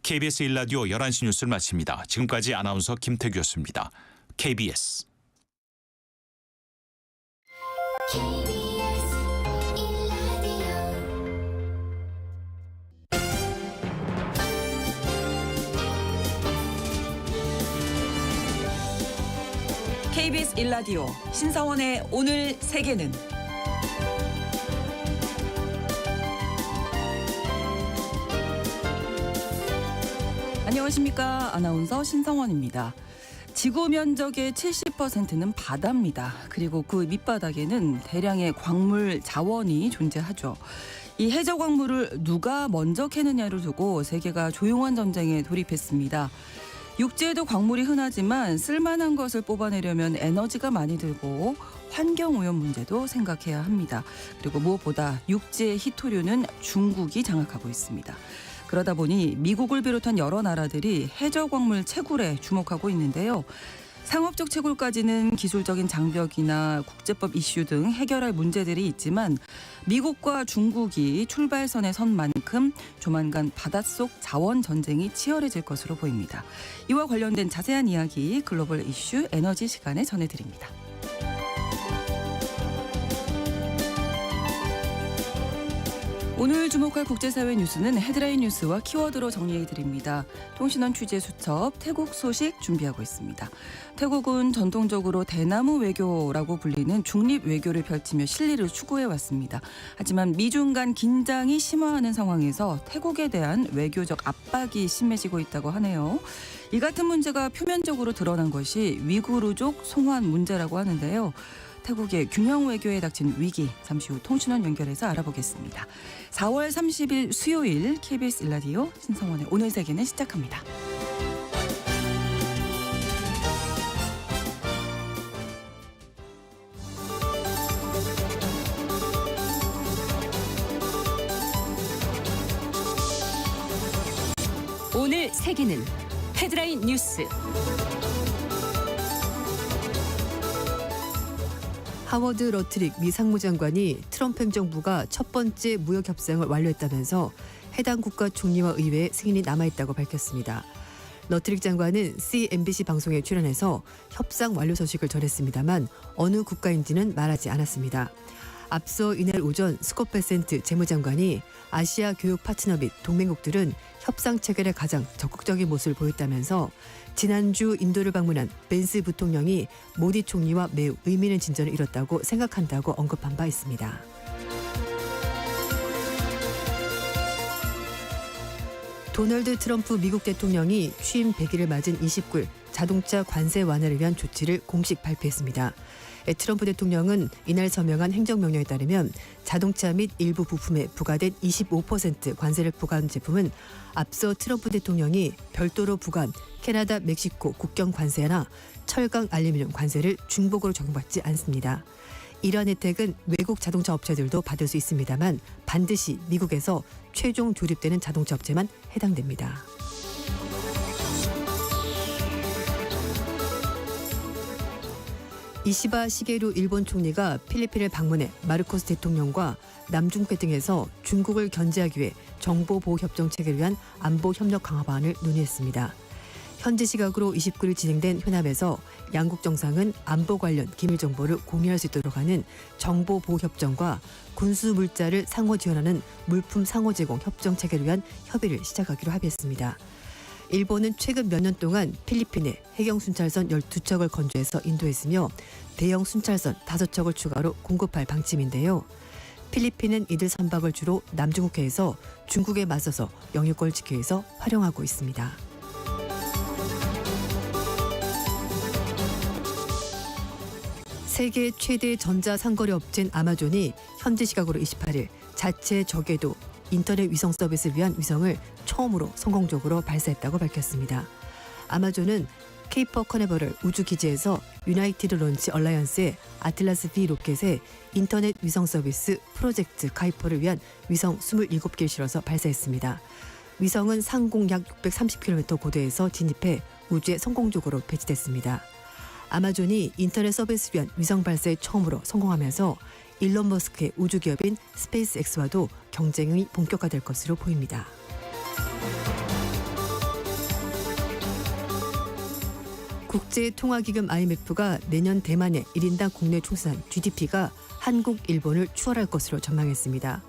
KBS 1라디오 11시 뉴스를 마칩니다. 지금까지 아나운서 김태규였습니다. KBS KBS 1라디오 신성원의 오늘 세계는 안녕하십니까. 아나운서 신성원입니다. 지구 면적의 70%는 바다입니다. 그리고 그 밑바닥에는 대량의 광물 자원이 존재하죠. 이 해저 광물을 누가 먼저 캐느냐를 두고 세계가 조용한 전쟁에 돌입했습니다. 육지에도 광물이 흔하지만 쓸만한 것을 뽑아내려면 에너지가 많이 들고 환경오염 문제도 생각해야 합니다. 그리고 무엇보다 육지의 희토류는 중국이 장악하고 있습니다. 그러다 보니 미국을 비롯한 여러 나라들이 해저 광물 채굴에 주목하고 있는데요. 상업적 채굴까지는 기술적인 장벽이나 국제법 이슈 등 해결할 문제들이 있지만 미국과 중국이 출발선에 선 만큼 조만간 바닷속 자원 전쟁이 치열해질 것으로 보입니다. 이와 관련된 자세한 이야기 글로벌 이슈 에너지 시간에 전해드립니다. 오늘 주목할 국제사회 뉴스는 헤드라인 뉴스와 키워드로 정리해드립니다. 통신원 취재 수첩 태국 소식 준비하고 있습니다. 태국은 전통적으로 대나무 외교라고 불리는 중립 외교를 펼치며 실리를 추구해왔습니다. 하지만 미중 간 긴장이 심화하는 상황에서 태국에 대한 외교적 압박이 심해지고 있다고 하네요. 이 같은 문제가 표면적으로 드러난 것이 위구르족 송환 문제라고 하는데요. 태국의 균형 외교에 닥친 위기, 잠시 후 통신원 연결해서 알아보겠습니다. 4월 30일 수요일 KBS 1라디오 신성원의 오늘 세계는 시작합니다. 오늘 세계는 헤드라인 뉴스. 하워드 러트릭 미 상무장관이 트럼프 행정부가 첫 번째 무역 협상을 완료했다면서 해당 국가 총리와 의회에 승인이 남아있다고 밝혔습니다. 러트릭 장관은 CNBC 방송에 출연해서 협상 완료 소식을 전했습니다만 어느 국가인지는 말하지 않았습니다. 앞서 이날 오전 스콧 베센트 재무장관이 아시아 교육 파트너 및 동맹국들은 협상 체결에 가장 적극적인 모습을 보였다면서 지난주 인도를 방문한 벤스 부통령이 모디 총리와 매우 의미 있는 진전을 이뤘다고 생각한다고 언급한 바 있습니다. 도널드 트럼프 미국 대통령이 취임 100일을 맞은 29일 자동차 관세 완화를 위한 조치를 공식 발표했습니다. 트럼프 대통령은 이날 서명한 행정명령에 따르면 자동차 및 일부 부품에 부과된 25% 관세를 부과한 제품은 앞서 트럼프 대통령이 별도로 부과한 캐나다, 멕시코 국경 관세나 철강, 알루미늄 관세를 중복으로 적용받지 않습니다. 이러한 혜택은 외국 자동차 업체들도 받을 수 있습니다만 반드시 미국에서 최종 조립되는 자동차 업체만 해당됩니다. 이시바 시게루 일본 총리가 필리핀을 방문해 마르코스 대통령과 남중회 등에서 중국을 견제하기 위해 정보보호협정 체결을 위한 안보협력 강화 방안을 논의했습니다. 현지 시각으로 29일 진행된 회담에서 양국 정상은 안보 관련 기밀 정보를 공유할 수 있도록 하는 정보보호협정과 군수 물자를 상호 지원하는 물품 상호 제공 협정 체결을 위한 협의를 시작하기로 합의했습니다. 일본은 최근 몇 년 동안 필리핀에 해경 순찰선 12척을 건조해서 인도했으며 대형 순찰선 5척을 추가로 공급할 방침인데요. 필리핀은 이들 선박을 주로 남중국해에서 중국에 맞서서 영유권을 지키기 위해서 활용하고 있습니다. 세계 최대 전자상거래 업체인 아마존이 현지 시각으로 28일 자체 저궤도 인터넷 위성 서비스를 위한 위성을 처음으로 성공적으로 발사했다고 밝혔습니다. 아마존은 케이퍼 커네버럴 우주기지에서 유나이티드 론치 얼라이언스의 아틀라스 V 로켓에 인터넷 위성 서비스 프로젝트 카이퍼를 위한 위성 27개를 실어서 발사했습니다. 위성은 상공 약 630km 고도에서 진입해 우주에 성공적으로 배치됐습니다. 아마존이 인터넷 서비스를 위한 위성 발사에 처음으로 성공하면서 일론 머스크의 우주기업인 스페이스X와도 경쟁이 본격화될 것으로 보입니다. 국제통화기금 IMF가 내년 대만의 1인당 국내 총산 GDP가 한국, 일본을 추월할 것으로 전망했습니다.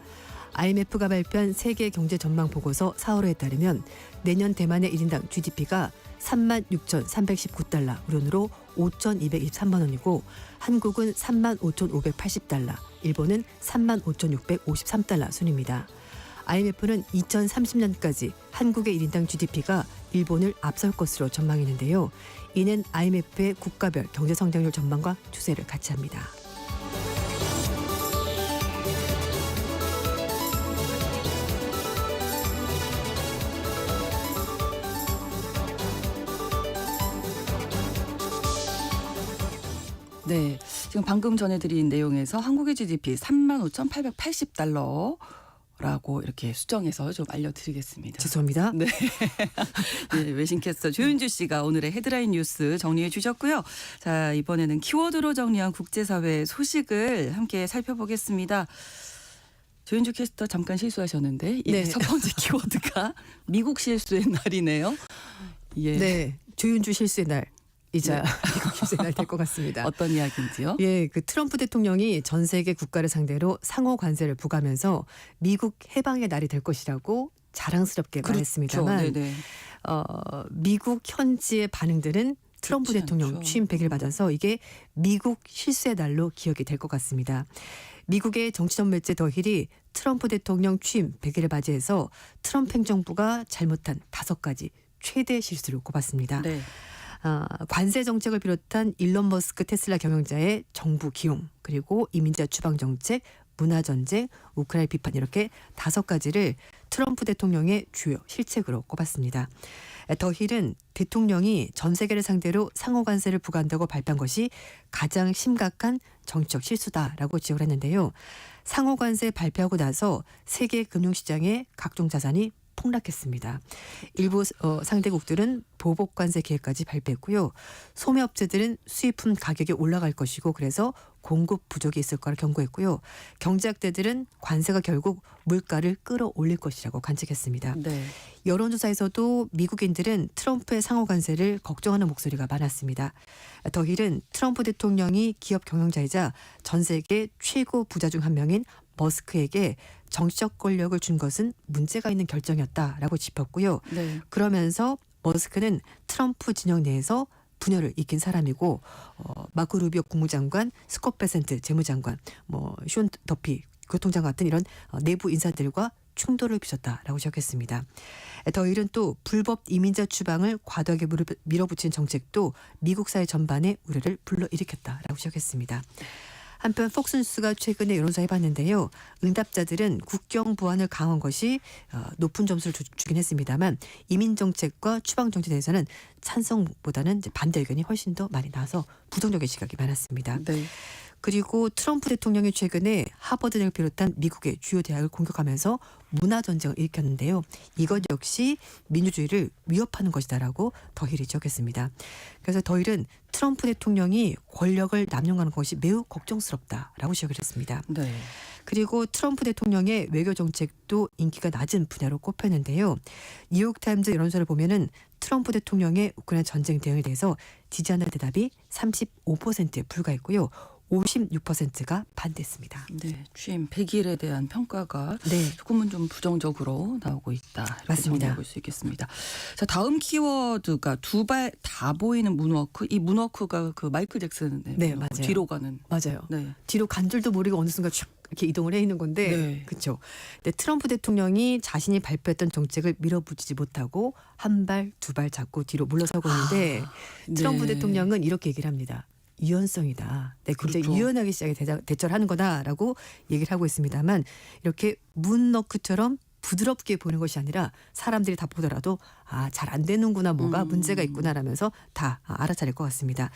IMF가 발표한 세계 경제 전망 보고서 4월호에 따르면 내년 대만의 1인당 GDP가 36,319달러, 우리 돈으로 5,223만 원이고 한국은 35,580달러, 일본은 35,653달러 순입니다. IMF는 2030년까지 한국의 1인당 GDP가 일본을 앞설 것으로 전망했는데요. 이는 IMF의 국가별 경제 성장률 전망과 추세를 같이 합니다. 네, 지금 방금 전해드린 내용에서 한국의 GDP 35,880달러라고 이렇게 수정해서 좀 알려드리겠습니다. 죄송합니다. 네. 네, 외신캐스터 조윤주 씨가 오늘의 헤드라인 뉴스 정리해 주셨고요. 자, 이번에는 키워드로 정리한 국제사회 소식을 함께 살펴보겠습니다. 조윤주 캐스터 잠깐 실수하셨는데 이게 네. 첫 번째 키워드가 미국 실수의 날이네요. 예. 네, 조윤주 실수의 날. 이자 미국 실수의 날 될 것 같습니다. 어떤 이야기인지요? 예, 그 트럼프 대통령이 전 세계 국가를 상대로 상호 관세를 부과하면서 미국 해방의 날이 될 것이라고 자랑스럽게 말했습니다만 네네. 미국 현지의 반응들은 트럼프 좋지 대통령 않죠. 취임 100일 받아서 이게 미국 실수의 날로 기억이 될 것 같습니다. 미국의 정치적 매체 더 힐이 트럼프 대통령 취임 100일을 맞이해서 트럼프 행정부가 잘못한 5가지 최대 실수를 꼽았습니다. 네. 관세 정책을 비롯한 일론 머스크 테슬라 경영자의 정부 기용, 그리고 이민자 추방 정책, 문화 전쟁, 우크라이나 비판, 이렇게 5가지를 트럼프 대통령의 주요 실책으로 꼽았습니다. 더 힐은 대통령이 전 세계를 상대로 상호 관세를 부과한다고 발표한 것이 가장 심각한 정치적 실수다라고 지적을 했는데요. 상호 관세 발표하고 나서 세계 금융시장의 각종 자산이 폭락했습니다. 일부 상대국들은 보복 관세 계획까지 발표했고요. 소매업체들은 수입품 가격이 올라갈 것이고 그래서 공급 부족이 있을 거라 경고했고요. 경제학자들은 관세가 결국 물가를 끌어올릴 것이라고 관측했습니다. 네. 여론조사에서도 미국인들은 트럼프의 상호 관세를 걱정하는 목소리가 많았습니다. 더 힐은 트럼프 대통령이 기업 경영자이자 전 세계 최고 부자 중 한 명인 머스크에게 정치적 권력을 준 것은 문제가 있는 결정이었다라고 짚었고요. 네. 그러면서 머스크는 트럼프 진영 내에서 분열을 일으킨 사람이고 마크 루비오 국무장관, 스콧 베센트 재무장관, 쇼 더피 교통장관 같은 이런 내부 인사들과 충돌을 빚었다라고 지적했습니다. 더 힐은 또 불법 이민자 추방을 과도하게 밀어붙인 정책도 미국 사회 전반에 우려를 불러일으켰다라고 지적했습니다. 한편 폭스뉴스가 최근에 여론조사 해봤는데요. 응답자들은 국경 보안을 강화한 것이 높은 점수를 주긴 했습니다만 이민 정책과 추방 정책에 대해서는 찬성보다는 이제 반대 의견이 훨씬 더 많이 나와서 부정적인 시각이 많았습니다. 네. 그리고 트럼프 대통령이 최근에 하버드 대학을 비롯한 미국의 주요 대학을 공격하면서 문화 전쟁을 일으켰는데요. 이것 역시 민주주의를 위협하는 것이다라고 더 힐이 지적했습니다. 그래서 더 힐은 트럼프 대통령이 권력을 남용하는 것이 매우 걱정스럽다라고 지적을 했습니다. 네. 그리고 트럼프 대통령의 외교 정책도 인기가 낮은 분야로 꼽혔는데요. 뉴욕타임즈 여론조사를 보면은 트럼프 대통령의 우크라이나 전쟁 대응에 대해서 지지하는 대답이 35%에 불과했고요. 56%가 반대했습니다. 네, 취임 100일에 대한 평가가 네. 조금은 좀 부정적으로 나오고 있다. 이렇게 맞습니다. 정리해볼 수 있겠습니다. 자, 다음 키워드가 두 발 다 보이는 문워크. 이 문워크가 그 마이클 잭슨 네, 맞아요. 뒤로 가는. 맞아요. 네. 뒤로 간 줄도 모르고 어느 순간 슉 이렇게 이동을 해 있는 건데, 네. 그렇죠. 근데 트럼프 대통령이 자신이 발표했던 정책을 밀어붙이지 못하고 한 발, 두 발 잡고 뒤로 물러서고 있는데 트럼프 네. 대통령은 이렇게 얘기를 합니다. 유연성이다. 네, 굉장히 그렇죠. 유연하게 시장에 대처를 하는 거다라고 얘기를 하고 있습니다만 이렇게 문너크처럼 부드럽게 보는 것이 아니라 사람들이 다 보더라도 잘 안 되는구나, 뭐가 문제가 있구나라면서 다 알아차릴 것 같습니다.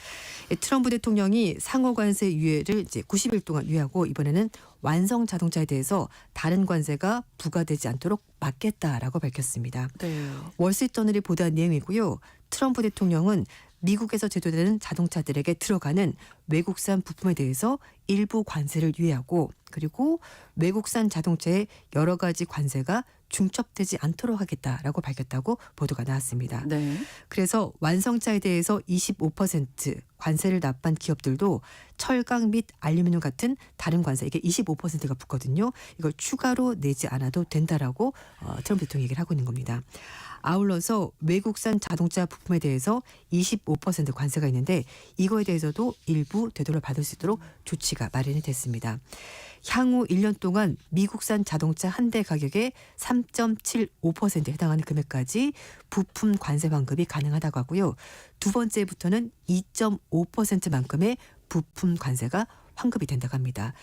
트럼프 대통령이 상호 관세 유예를 이제 90일 동안 유예하고 이번에는 완성 자동차에 대해서 다른 관세가 부과되지 않도록 막겠다라고 밝혔습니다. 네. 월스트리트저널이 보도한 내용이고요. 트럼프 대통령은 미국에서 제조되는 자동차들에게 들어가는 외국산 부품에 대해서 일부 관세를 유예하고 그리고 외국산 자동차에 여러 가지 관세가 중첩되지 않도록 하겠다라고 밝혔다고 보도가 나왔습니다. 네. 그래서 완성차에 대해서 25% 관세를 납부한 기업들도 철강 및 알루미늄 같은 다른 관세 이게 25%가 붙거든요. 이걸 추가로 내지 않아도 된다라고 트럼프 대통령이 얘기를 하고 있는 겁니다. 아울러서 외국산 자동차 부품에 대해서 25% 관세가 있는데 이거에 대해서도 일부 되돌려 받을 수 있도록 조치가 마련이 됐습니다. 향후 1년 동안 미국산 자동차 한 대 가격의 3.75%에 해당하는 금액까지 부품 관세 환급이 가능하다고 하고요. 두 번째부터는 2.5%만큼의 부품 관세가 환급이 된다고 합니다.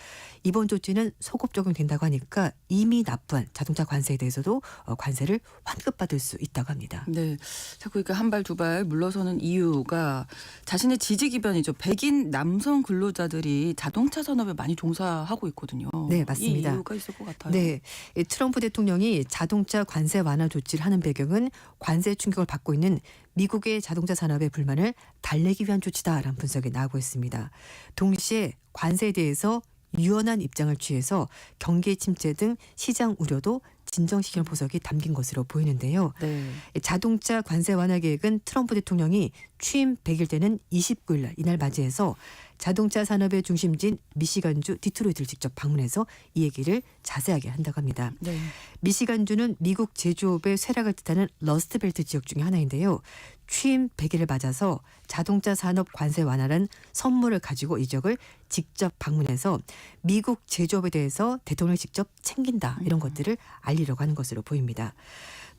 이번 조치는 소급 적용된다고 하니까 이미 납부한 자동차 관세에 대해서도 관세를 환급받을 수 있다고 합니다. 네. 자꾸 이렇게 한 발 두 발 물러서는 이유가 자신의 지지 기반이죠. 백인 남성 근로자들이 자동차 산업에 많이 종사하고 있거든요. 네, 맞습니다. 이 이유가 있을 것 같아요. 네, 이 트럼프 대통령이 자동차 관세 완화 조치를 하는 배경은 관세 충격을 받고 있는 미국의 자동차 산업의 불만을 달래기 위한 조치다라는 분석이 나오고 있습니다. 동시에 관세에 대해서 유연한 입장을 취해서 경기 침체 등 시장 우려도 진정시키는 보석이 담긴 것으로 보이는데요. 네. 자동차 관세 완화 계획은 트럼프 대통령이 취임 100일 되는 29일 날 이날 맞이해서 자동차 산업의 중심지인 미시간주 디트로이트를 직접 방문해서 이 얘기를 자세하게 한다고 합니다. 네. 미시간주는 미국 제조업의 쇠락을 뜻하는 러스트벨트 지역 중에 하나인데요. 취임 100일을 맞아서 자동차 산업 관세 완화라는 선물을 가지고 이 지역을 직접 방문해서 미국 제조업에 대해서 대통령이 직접 챙긴다 이런 것들을 알리려고 하는 것으로 보입니다.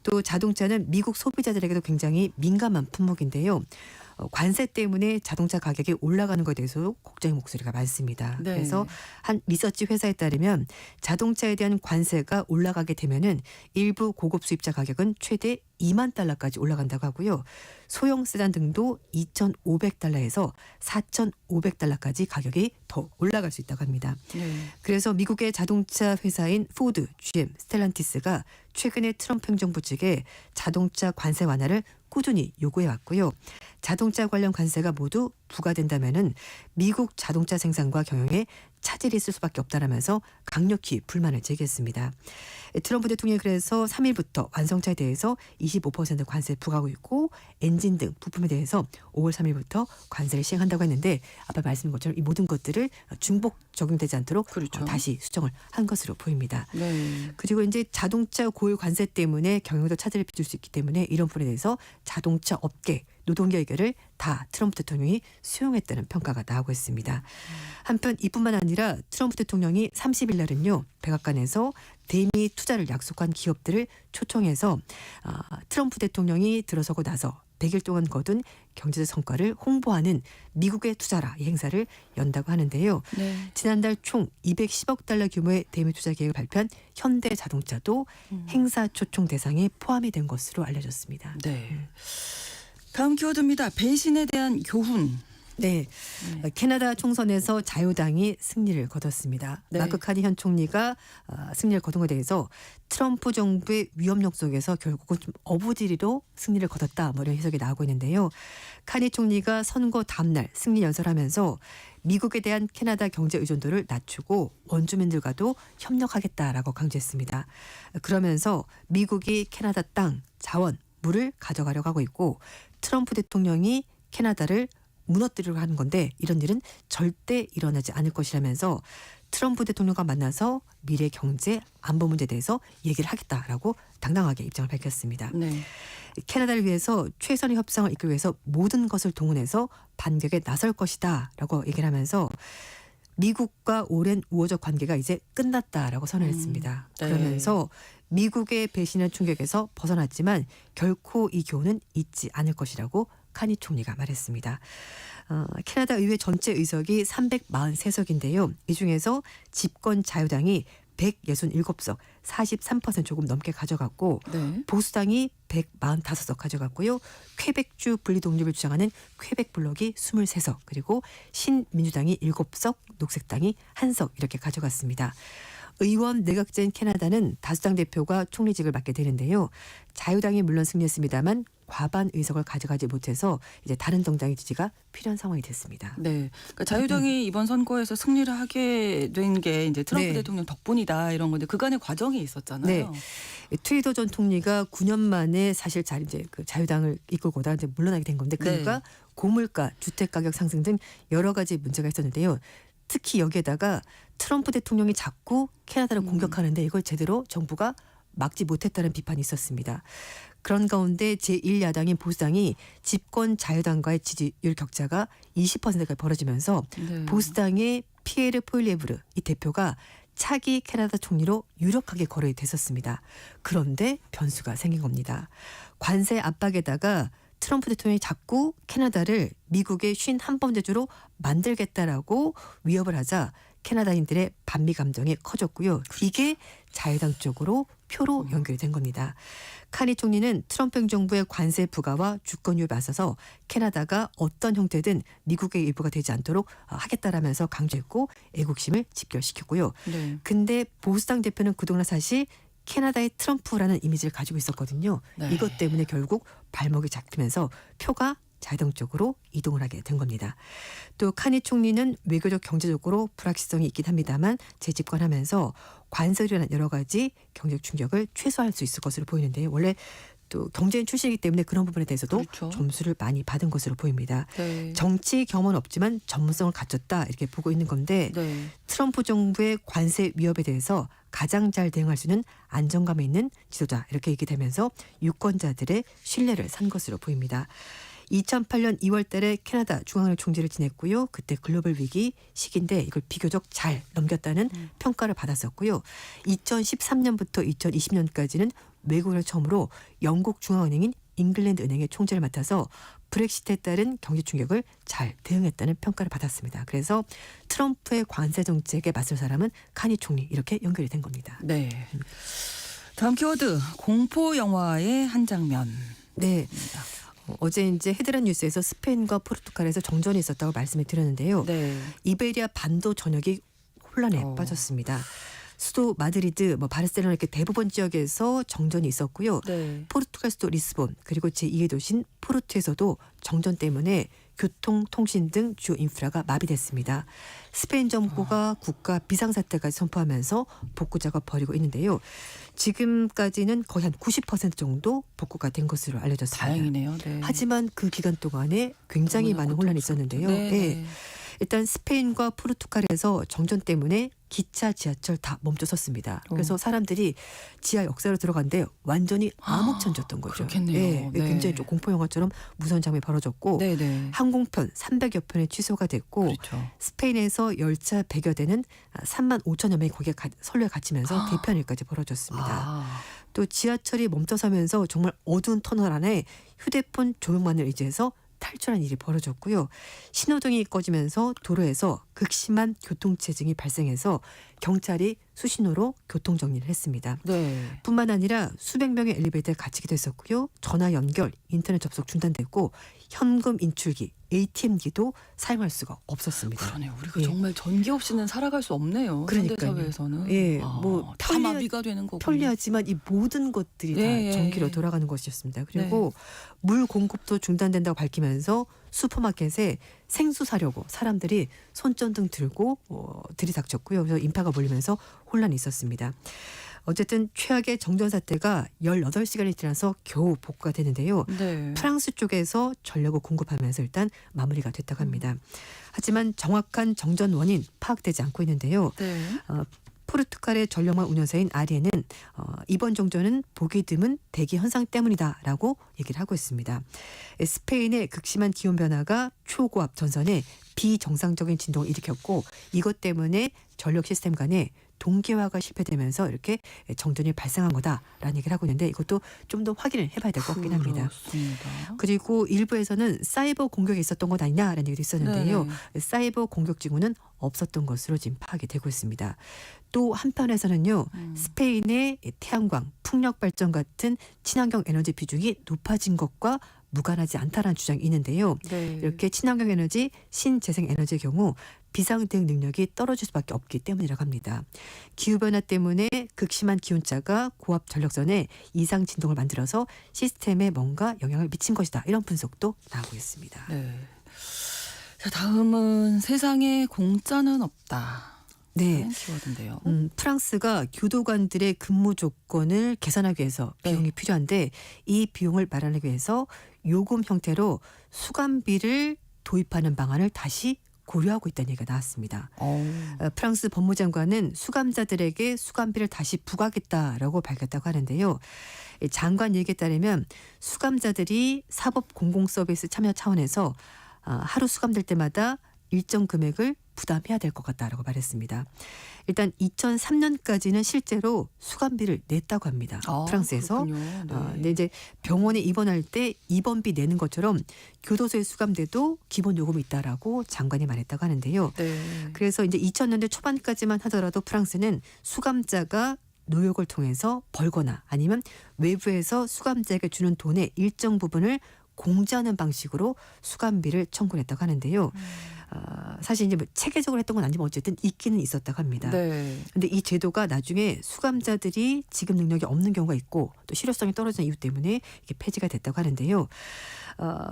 또 자동차는 미국 소비자들에게도 굉장히 민감한 품목인데요. 관세 때문에 자동차 가격이 올라가는 것에 대해서 걱정의 목소리가 많습니다. 네. 그래서 한 리서치 회사에 따르면 자동차에 대한 관세가 올라가게 되면은 일부 고급 수입차 가격은 최대 2만 달러까지 올라간다고 하고요. 소형 세단 등도 2,500달러에서 4,500달러까지 가격이 더 올라갈 수 있다고 합니다. 네. 그래서 미국의 자동차 회사인 포드, GM, 스텔란티스가 최근에 트럼프 행정부 측에 자동차 관세 완화를 꾸준히 요구해 왔고요. 자동차 관련 관세가 모두 부과된다면은 미국 자동차 생산과 경영에 차질이 있을 수밖에 없다라면서 강력히 불만을 제기했습니다. 트럼프 대통령이 그래서 3일부터 완성차에 대해서 25% 관세 부과하고 있고 엔진 등 부품에 대해서 5월 3일부터 관세를 시행한다고 했는데 아까 말씀드린 것처럼 이 모든 것들을 중복 적용되지 않도록 그렇죠. 다시 수정을 한 것으로 보입니다. 네. 그리고 이제 자동차 고유 관세 때문에 경영도 차질을 빚을 수 있기 때문에 이런 부분에 대해서 자동차 업계 노동계 의견을 다 트럼프 대통령이 수용했다는 평가가 나오고 있습니다. 한편 이뿐만 아니라 트럼프 대통령이 30일 날은요. 백악관에서 대미 투자를 약속한 기업들을 초청해서 트럼프 대통령이 들어서고 나서 100일 동안 거둔 경제적 성과를 홍보하는 미국의 투자라 이 행사를 연다고 하는데요. 네. 지난달 총 210억 달러 규모의 대미 투자 계획을 발표한 현대자동차도 행사 초청 대상에 포함이 된 것으로 알려졌습니다. 네. 다음 키워드입니다. 배신에 대한 교훈. 네, 캐나다 총선에서 자유당이 승리를 거뒀습니다. 네. 마크 카니 현 총리가 승리를 거둔 것에 대해서 트럼프 정부의 위협력 속에서 결국은 좀 어부지리로 승리를 거뒀다 뭐 이런 해석이 나오고 있는데요. 카니 총리가 선거 다음날 승리 연설하면서 미국에 대한 캐나다 경제 의존도를 낮추고 원주민들과도 협력하겠다라고 강조했습니다. 그러면서 미국이 캐나다 땅, 자원, 물을 가져가려고 하고 있고 트럼프 대통령이 캐나다를 무너뜨리려고 하는 건데 이런 일은 절대 일어나지 않을 것이라면서 트럼프 대통령과 만나서 미래 경제 안보 문제에 대해서 얘기를 하겠다라고 당당하게 입장을 밝혔습니다. 네. 캐나다를 위해서 최선의 협상을 이끌기 위해서 모든 것을 동원해서 반격에 나설 것이다라고 얘기를 하면서 미국과 오랜 우호적 관계가 이제 끝났다라고 선언했습니다. 네. 그러면서 미국의 배신의 충격에서 벗어났지만 결코 이 교훈은 잊지 않을 것이라고 카니 총리가 말했습니다. 캐나다 의회 전체 의석이 343석인데요. 이 중에서 집권 자유당이 167석, 43% 조금 넘게 가져갔고 네. 보수당이 145석 가져갔고요. 퀘벡주 분리독립을 주장하는 퀘벡 블록이 23석, 그리고 신민주당이 7석, 녹색당이 1석 이렇게 가져갔습니다. 의원 내각제인 캐나다는 다수당 대표가 총리직을 맡게 되는데요. 자유당이 물론 승리했습니다만 과반 의석을 가져가지 못해서 이제 다른 정당의 지지가 필요한 상황이 됐습니다. 네. 그러니까 자유당이 이번 선거에서 승리를 하게 된 게 이제 트럼프 네. 대통령 덕분이다 이런 건데 그간의 과정이 있었잖아요. 트위더 전 총리가 9년 만에 사실 이제 그 자유당을 이끌고 오다가 이제 물러나게 된 건데 그 이유가 고물가, 주택 가격 상승 등 여러 가지 문제가 있었는데요. 특히 여기에다가 트럼프 대통령이 자꾸 캐나다를 공격하는데 이걸 제대로 정부가 막지 못했다는 비판이 있었습니다. 그런 가운데 제1야당인 보수당이 집권 자유당과의 지지율 격차가 20%까지 벌어지면서 네. 보수당의 피에르 포일리에브르 이 대표가 차기 캐나다 총리로 유력하게 거론이 됐었습니다. 그런데 변수가 생긴 겁니다. 관세 압박에다가 트럼프 대통령이 자꾸 캐나다를 미국의 51번째주로 만들겠다라고 위협을 하자 캐나다인들의 반미 감정이 커졌고요. 이게 자유당 쪽으로 표로 연결이 된 겁니다. 카니 총리는 트럼프 행정부의 관세 부과와 주권 유입에 맞서서 캐나다가 어떤 형태든 미국의 일부가 되지 않도록 하겠다라면서 강조했고 애국심을 직결시켰고요. 네. 근데 보수당 대표는 그동안 사실 캐나다의 트럼프라는 이미지를 가지고 있었거든요. 네. 이것 때문에 결국 발목이 잡히면서 표가 자유당 쪽으로 이동을 하게 된 겁니다. 또 카니 총리는 외교적 경제적으로 불확실성이 있긴 합니다만 재집권하면서 관세로 인한 여러 가지 경제적 충격을 최소화할 수 있을 것으로 보이는데요. 원래 또 경제인 출신이기 때문에 그런 부분에 대해서도 그렇죠. 점수를 많이 받은 것으로 보입니다. 네. 정치 경험은 없지만 전문성을 갖췄다 이렇게 보고 있는 건데 네. 트럼프 정부의 관세 위협에 대해서 가장 잘 대응할 수 있는 안정감이 있는 지도자 이렇게 얘기되면서 유권자들의 신뢰를 산 것으로 보입니다. 2008년 2월 달에 캐나다 중앙을 총재를 지냈고요. 그때 글로벌 위기 시기인데 이걸 비교적 잘 넘겼다는 평가를 받았었고요. 2013년부터 2020년까지는 외국인을 처음으로 영국 중앙은행인 잉글랜드 은행의 총재를 맡아서 브렉시트에 따른 경제 충격을 잘 대응했다는 평가를 받았습니다. 그래서 트럼프의 관세 정책에 맞설 사람은 카니 총리 이렇게 연결이 된 겁니다. 네. 다음 키워드 공포 영화의 한 장면. 네. 어제 이제 헤드라인 뉴스에서 스페인과 포르투갈에서 정전이 있었다고 말씀을 드렸는데요. 네. 이베리아 반도 전역이 혼란에 빠졌습니다. 수도 마드리드, 바르셀로나 이렇게 대부분 지역에서 정전이 있었고요. 네. 포르투갈 수도 리스본 그리고 제2의 도시인 포르투에서도 정전 때문에 교통, 통신 등 주요 인프라가 마비됐습니다. 스페인 정부가 국가 비상사태까지 선포하면서 복구 작업 벌이고 있는데요. 지금까지는 거의 한 90% 정도 복구가 된 것으로 알려졌습니다. 다행이네요. 네. 하지만 그 기간 동안에 굉장히 많은 혼란이 있었는데요. 네. 네. 일단 스페인과 포르투갈에서 정전 때문에 기차, 지하철 다 멈춰섰습니다. 그래서 사람들이 지하 역사로 들어간데 완전히 암흑천졌던 거죠. 그렇겠네요. 네, 네. 굉장히 좀 공포 영화처럼 무서운 장면이 벌어졌고 네네. 항공편 300여 편이 취소가 됐고 그렇죠. 스페인에서 열차 100여 대는 3만 5천여 명이 거기에 선로에 갇히면서 대편일까지 벌어졌습니다. 아. 또 지하철이 멈춰서면서 정말 어두운 터널 안에 휴대폰 조명만을 의지해서 탈출한 일이 벌어졌고요. 신호등이 꺼지면서 도로에서 극심한 교통체증이 발생해서 경찰이 수신호로 교통정리를 했습니다. 네. 뿐만 아니라 수백 명의 엘리베이터에 갇히기도 했었고요. 전화 연결, 인터넷 접속 중단됐고 현금 인출기, ATM기도 사용할 수가 없었습니다. 그러네요. 우리가 예. 정말 전기 없이는 살아갈 수 없네요. 현대 그러니까요. 사회에서는. 예, 다 마비가 되는 거고. 편리하지만 이 모든 것들이 예, 다 전기로 예. 돌아가는 것이었습니다. 그리고 물 공급도 중단된다고 밝히면서 슈퍼마켓에 생수 사려고 사람들이 손전등 들고 들이닥쳤고요. 그래서 인파가 몰리면서 혼란이 있었습니다. 어쨌든 최악의 정전 사태가 18시간이 지나서 겨우 복구가 되는데요. 네. 프랑스 쪽에서 전력을 공급하면서 일단 마무리가 됐다고 합니다. 하지만 정확한 정전 원인 파악되지 않고 있는데요. 네. 포르투갈의 전력망 운영사인 아리에는 이번 정전은 보기 드문 대기 현상 때문이다라고 얘기를 하고 있습니다. 스페인의 극심한 기온 변화가 초고압 전선에 비정상적인 진동을 일으켰고 이것 때문에 전력 시스템 간에 동기화가 실패되면서 이렇게 정전이 발생한 거다라는 얘기를 하고 있는데 이것도 좀 더 확인을 해봐야 될 것 같긴 합니다. 그렇습니다. 그리고 일부에서는 사이버 공격이 있었던 것 아니냐라는 얘기도 있었는데요. 사이버 공격 징후는 없었던 것으로 지금 파악이 되고 있습니다. 또 한편에서는요. 스페인의 태양광, 풍력 발전 같은 친환경 에너지 비중이 높아진 것과 무관하지 않다라는 주장이 있는데요. 네. 이렇게 친환경 에너지, 신재생 에너지의 경우 비상 대응 능력이 떨어질 수밖에 없기 때문이라고 합니다. 기후변화 때문에 극심한 기온차가 고압 전력선에 이상 진동을 만들어서 시스템에 뭔가 영향을 미친 것이다. 이런 분석도 나오고 있습니다. 네. 자, 다음은 세상에 공짜는 없다. 네. 키워드인데요. 프랑스가 교도관들의 근무 조건을 개선하기 위해서 비용이 네. 필요한데 이 비용을 마련하기 위해서 요금 형태로 수감비를 도입하는 방안을 다시 고려하고 있다는 얘기가 나왔습니다. 프랑스 법무장관은 수감자들에게 수감비를 다시 부과하겠다라고 밝혔다고 하는데요. 장관 얘기에 따르면 수감자들이 사법 공공서비스 참여 차원에서 하루 수감될 때마다 일정 금액을 부담해야 될 것 같다라고 말했습니다. 일단 2003년까지는 실제로 수감비를 냈다고 합니다. 프랑스에서. 네. 근데 이제 병원에 입원할 때 입원비 내는 것처럼 교도소에 수감돼도 기본 요금이 있다라고 장관이 말했다고 하는데요. 네. 그래서 이제 2000년대 초반까지만 하더라도 프랑스는 수감자가 노역을 통해서 벌거나 아니면 외부에서 수감자에게 주는 돈의 일정 부분을 공제하는 방식으로 수감비를 청구했다고 하는데요. 사실 이제 뭐 체계적으로 했던 건 아니지만 어쨌든 있기는 있었다고 합니다. 네. 근데 이 제도가 나중에 수감자들이 지급 능력이 없는 경우가 있고 또 실효성이 떨어지는 이유 때문에 이게 폐지가 됐다고 하는데요.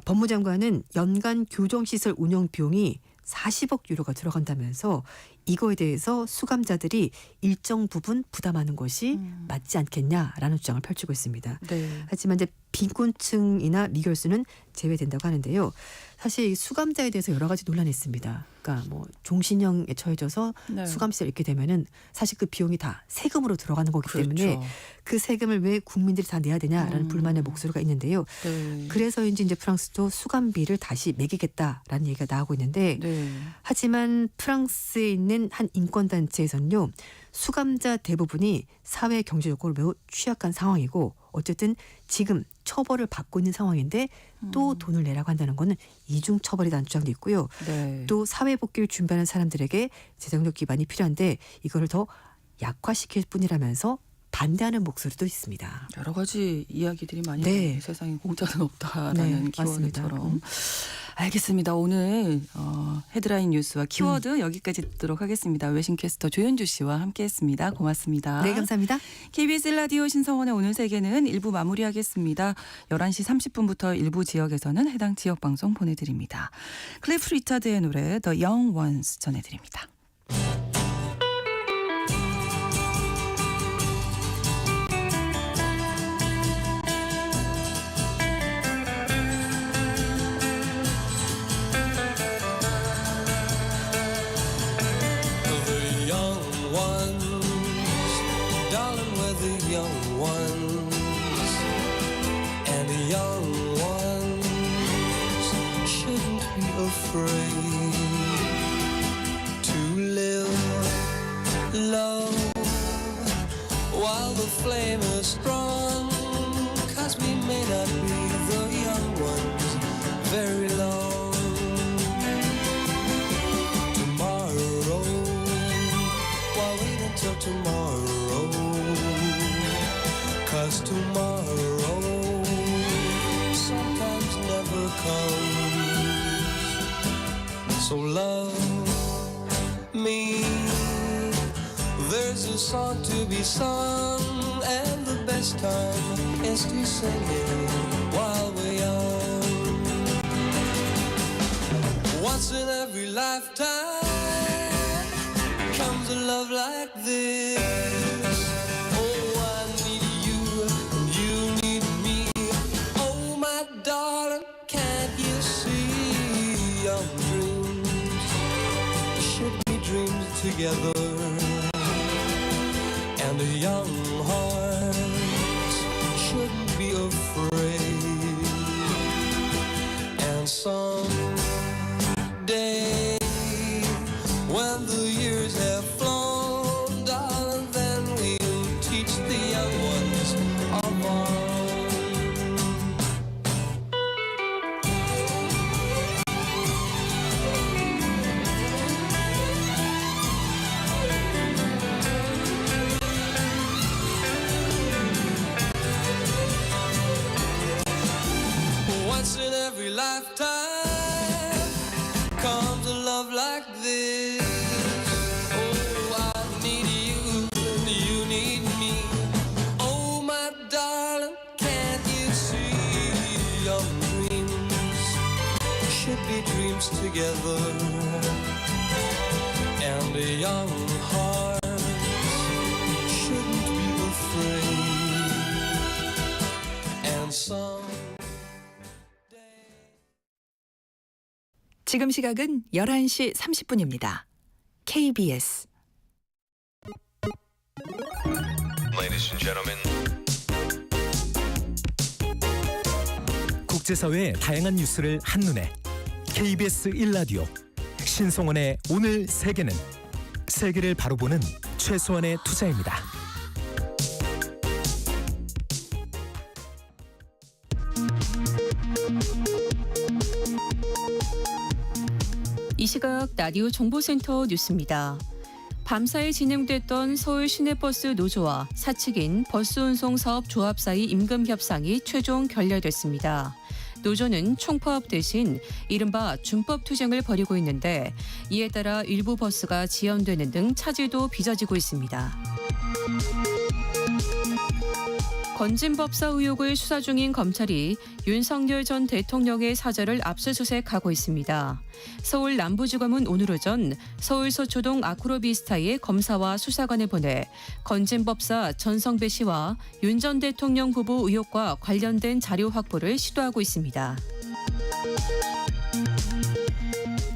법무장관은 연간 교정시설 운영 비용이 40억 유로가 들어간다면서 이거에 대해서 수감자들이 일정 부분 부담하는 것이 맞지 않겠냐라는 주장을 펼치고 있습니다. 네. 하지만 이제 빈곤층이나 미결수는 제외된다고 하는데요. 사실 이 수감자에 대해서 여러 가지 논란이 있습니다. 그러니까 뭐 종신형에 처해져서 네. 수감시설 있게 되면은 사실 그 비용이 다 세금으로 들어가는 거기 때문에 그렇죠. 그 세금을 왜 국민들이 다 내야 되냐라는 불만의 목소리가 있는데요. 네. 그래서인지 이제 프랑스도 수감비를 다시 매기겠다라는 얘기가 나오고 있는데 네. 하지만 프랑스에 있는 한 인권단체에서는요. 수감자 대부분이 사회 경제적으로 매우 취약한 상황이고 어쨌든 지금 처벌을 받고 있는 상황인데 또 돈을 내라고 한다는 거는 이중 처벌이라는 주장도 있고요. 네. 또 사회 복귀를 준비하는 사람들에게 재정적 기반이 필요한데 이거를 더 약화시킬 뿐이라면서 반대하는 목소리도 있습니다. 여러 가지 이야기들이 많이 네. 나와요. 세상에 공짜는 없다라는 네, 맞습니다. 키워드처럼. 알겠습니다. 오늘 헤드라인 뉴스와 키워드 여기까지 듣도록 하겠습니다. 외신캐스터 조현주 씨와 함께했습니다. 고맙습니다. 네, 감사합니다. KBS 라디오 신성원의 오늘 세계는 1부 마무리하겠습니다. 11시 30분부터 일부 지역에서는 해당 지역 방송 보내드립니다. 클리프 리차드의 노래 The Young Ones 전해드립니다. The young ones, darling, we're the young ones, and the young ones shouldn't be afraid to live low while the flame is strong, 'cause we may not be the young ones very long. Till tomorrow, 'cause tomorrow sometimes never comes. So love me, there's a song to be sung, and the best time is to sing it while we're young. Once in every lifetime comes a love like this. Oh, I need you and you need me. Oh, my darling, can't you see? Young dreams should be dreamed together, and the young hearts shouldn't be afraid. And someday when the years have flown, darling, then we'll teach the young ones of our own. Once in every lifetime comes a love like this. should be dreams together, and a young heart shouldn't be afraid, and some. 지금 시각은 11시 30분입니다. KBS Ladies and gentlemen. 국제사회의 다양한 뉴스를 한눈에 KBS 1라디오 신성원의 오늘 세계는 세계를 바로 보는 최소한의 투자입니다. 이 시각 라디오 정보센터 뉴스입니다. 밤사이 진행됐던 서울 시내버스 노조와 사측인 버스운송사업조합 사이 임금 협상이 최종 결렬됐습니다. 노조는 총파업 대신 이른바 준법 투쟁을 벌이고 있는데 이에 따라 일부 버스가 지연되는 등 차질도 빚어지고 있습니다. 건진법사 의혹을 수사 중인 검찰이 윤석열 전 대통령의 사저를 압수수색하고 있습니다. 서울 남부지검은 오늘 오전 서울 서초동 아크로비스타에 검사와 수사관을 보내 건진법사 전성배 씨와 윤 전 대통령 부부 의혹과 관련된 자료 확보를 시도하고 있습니다.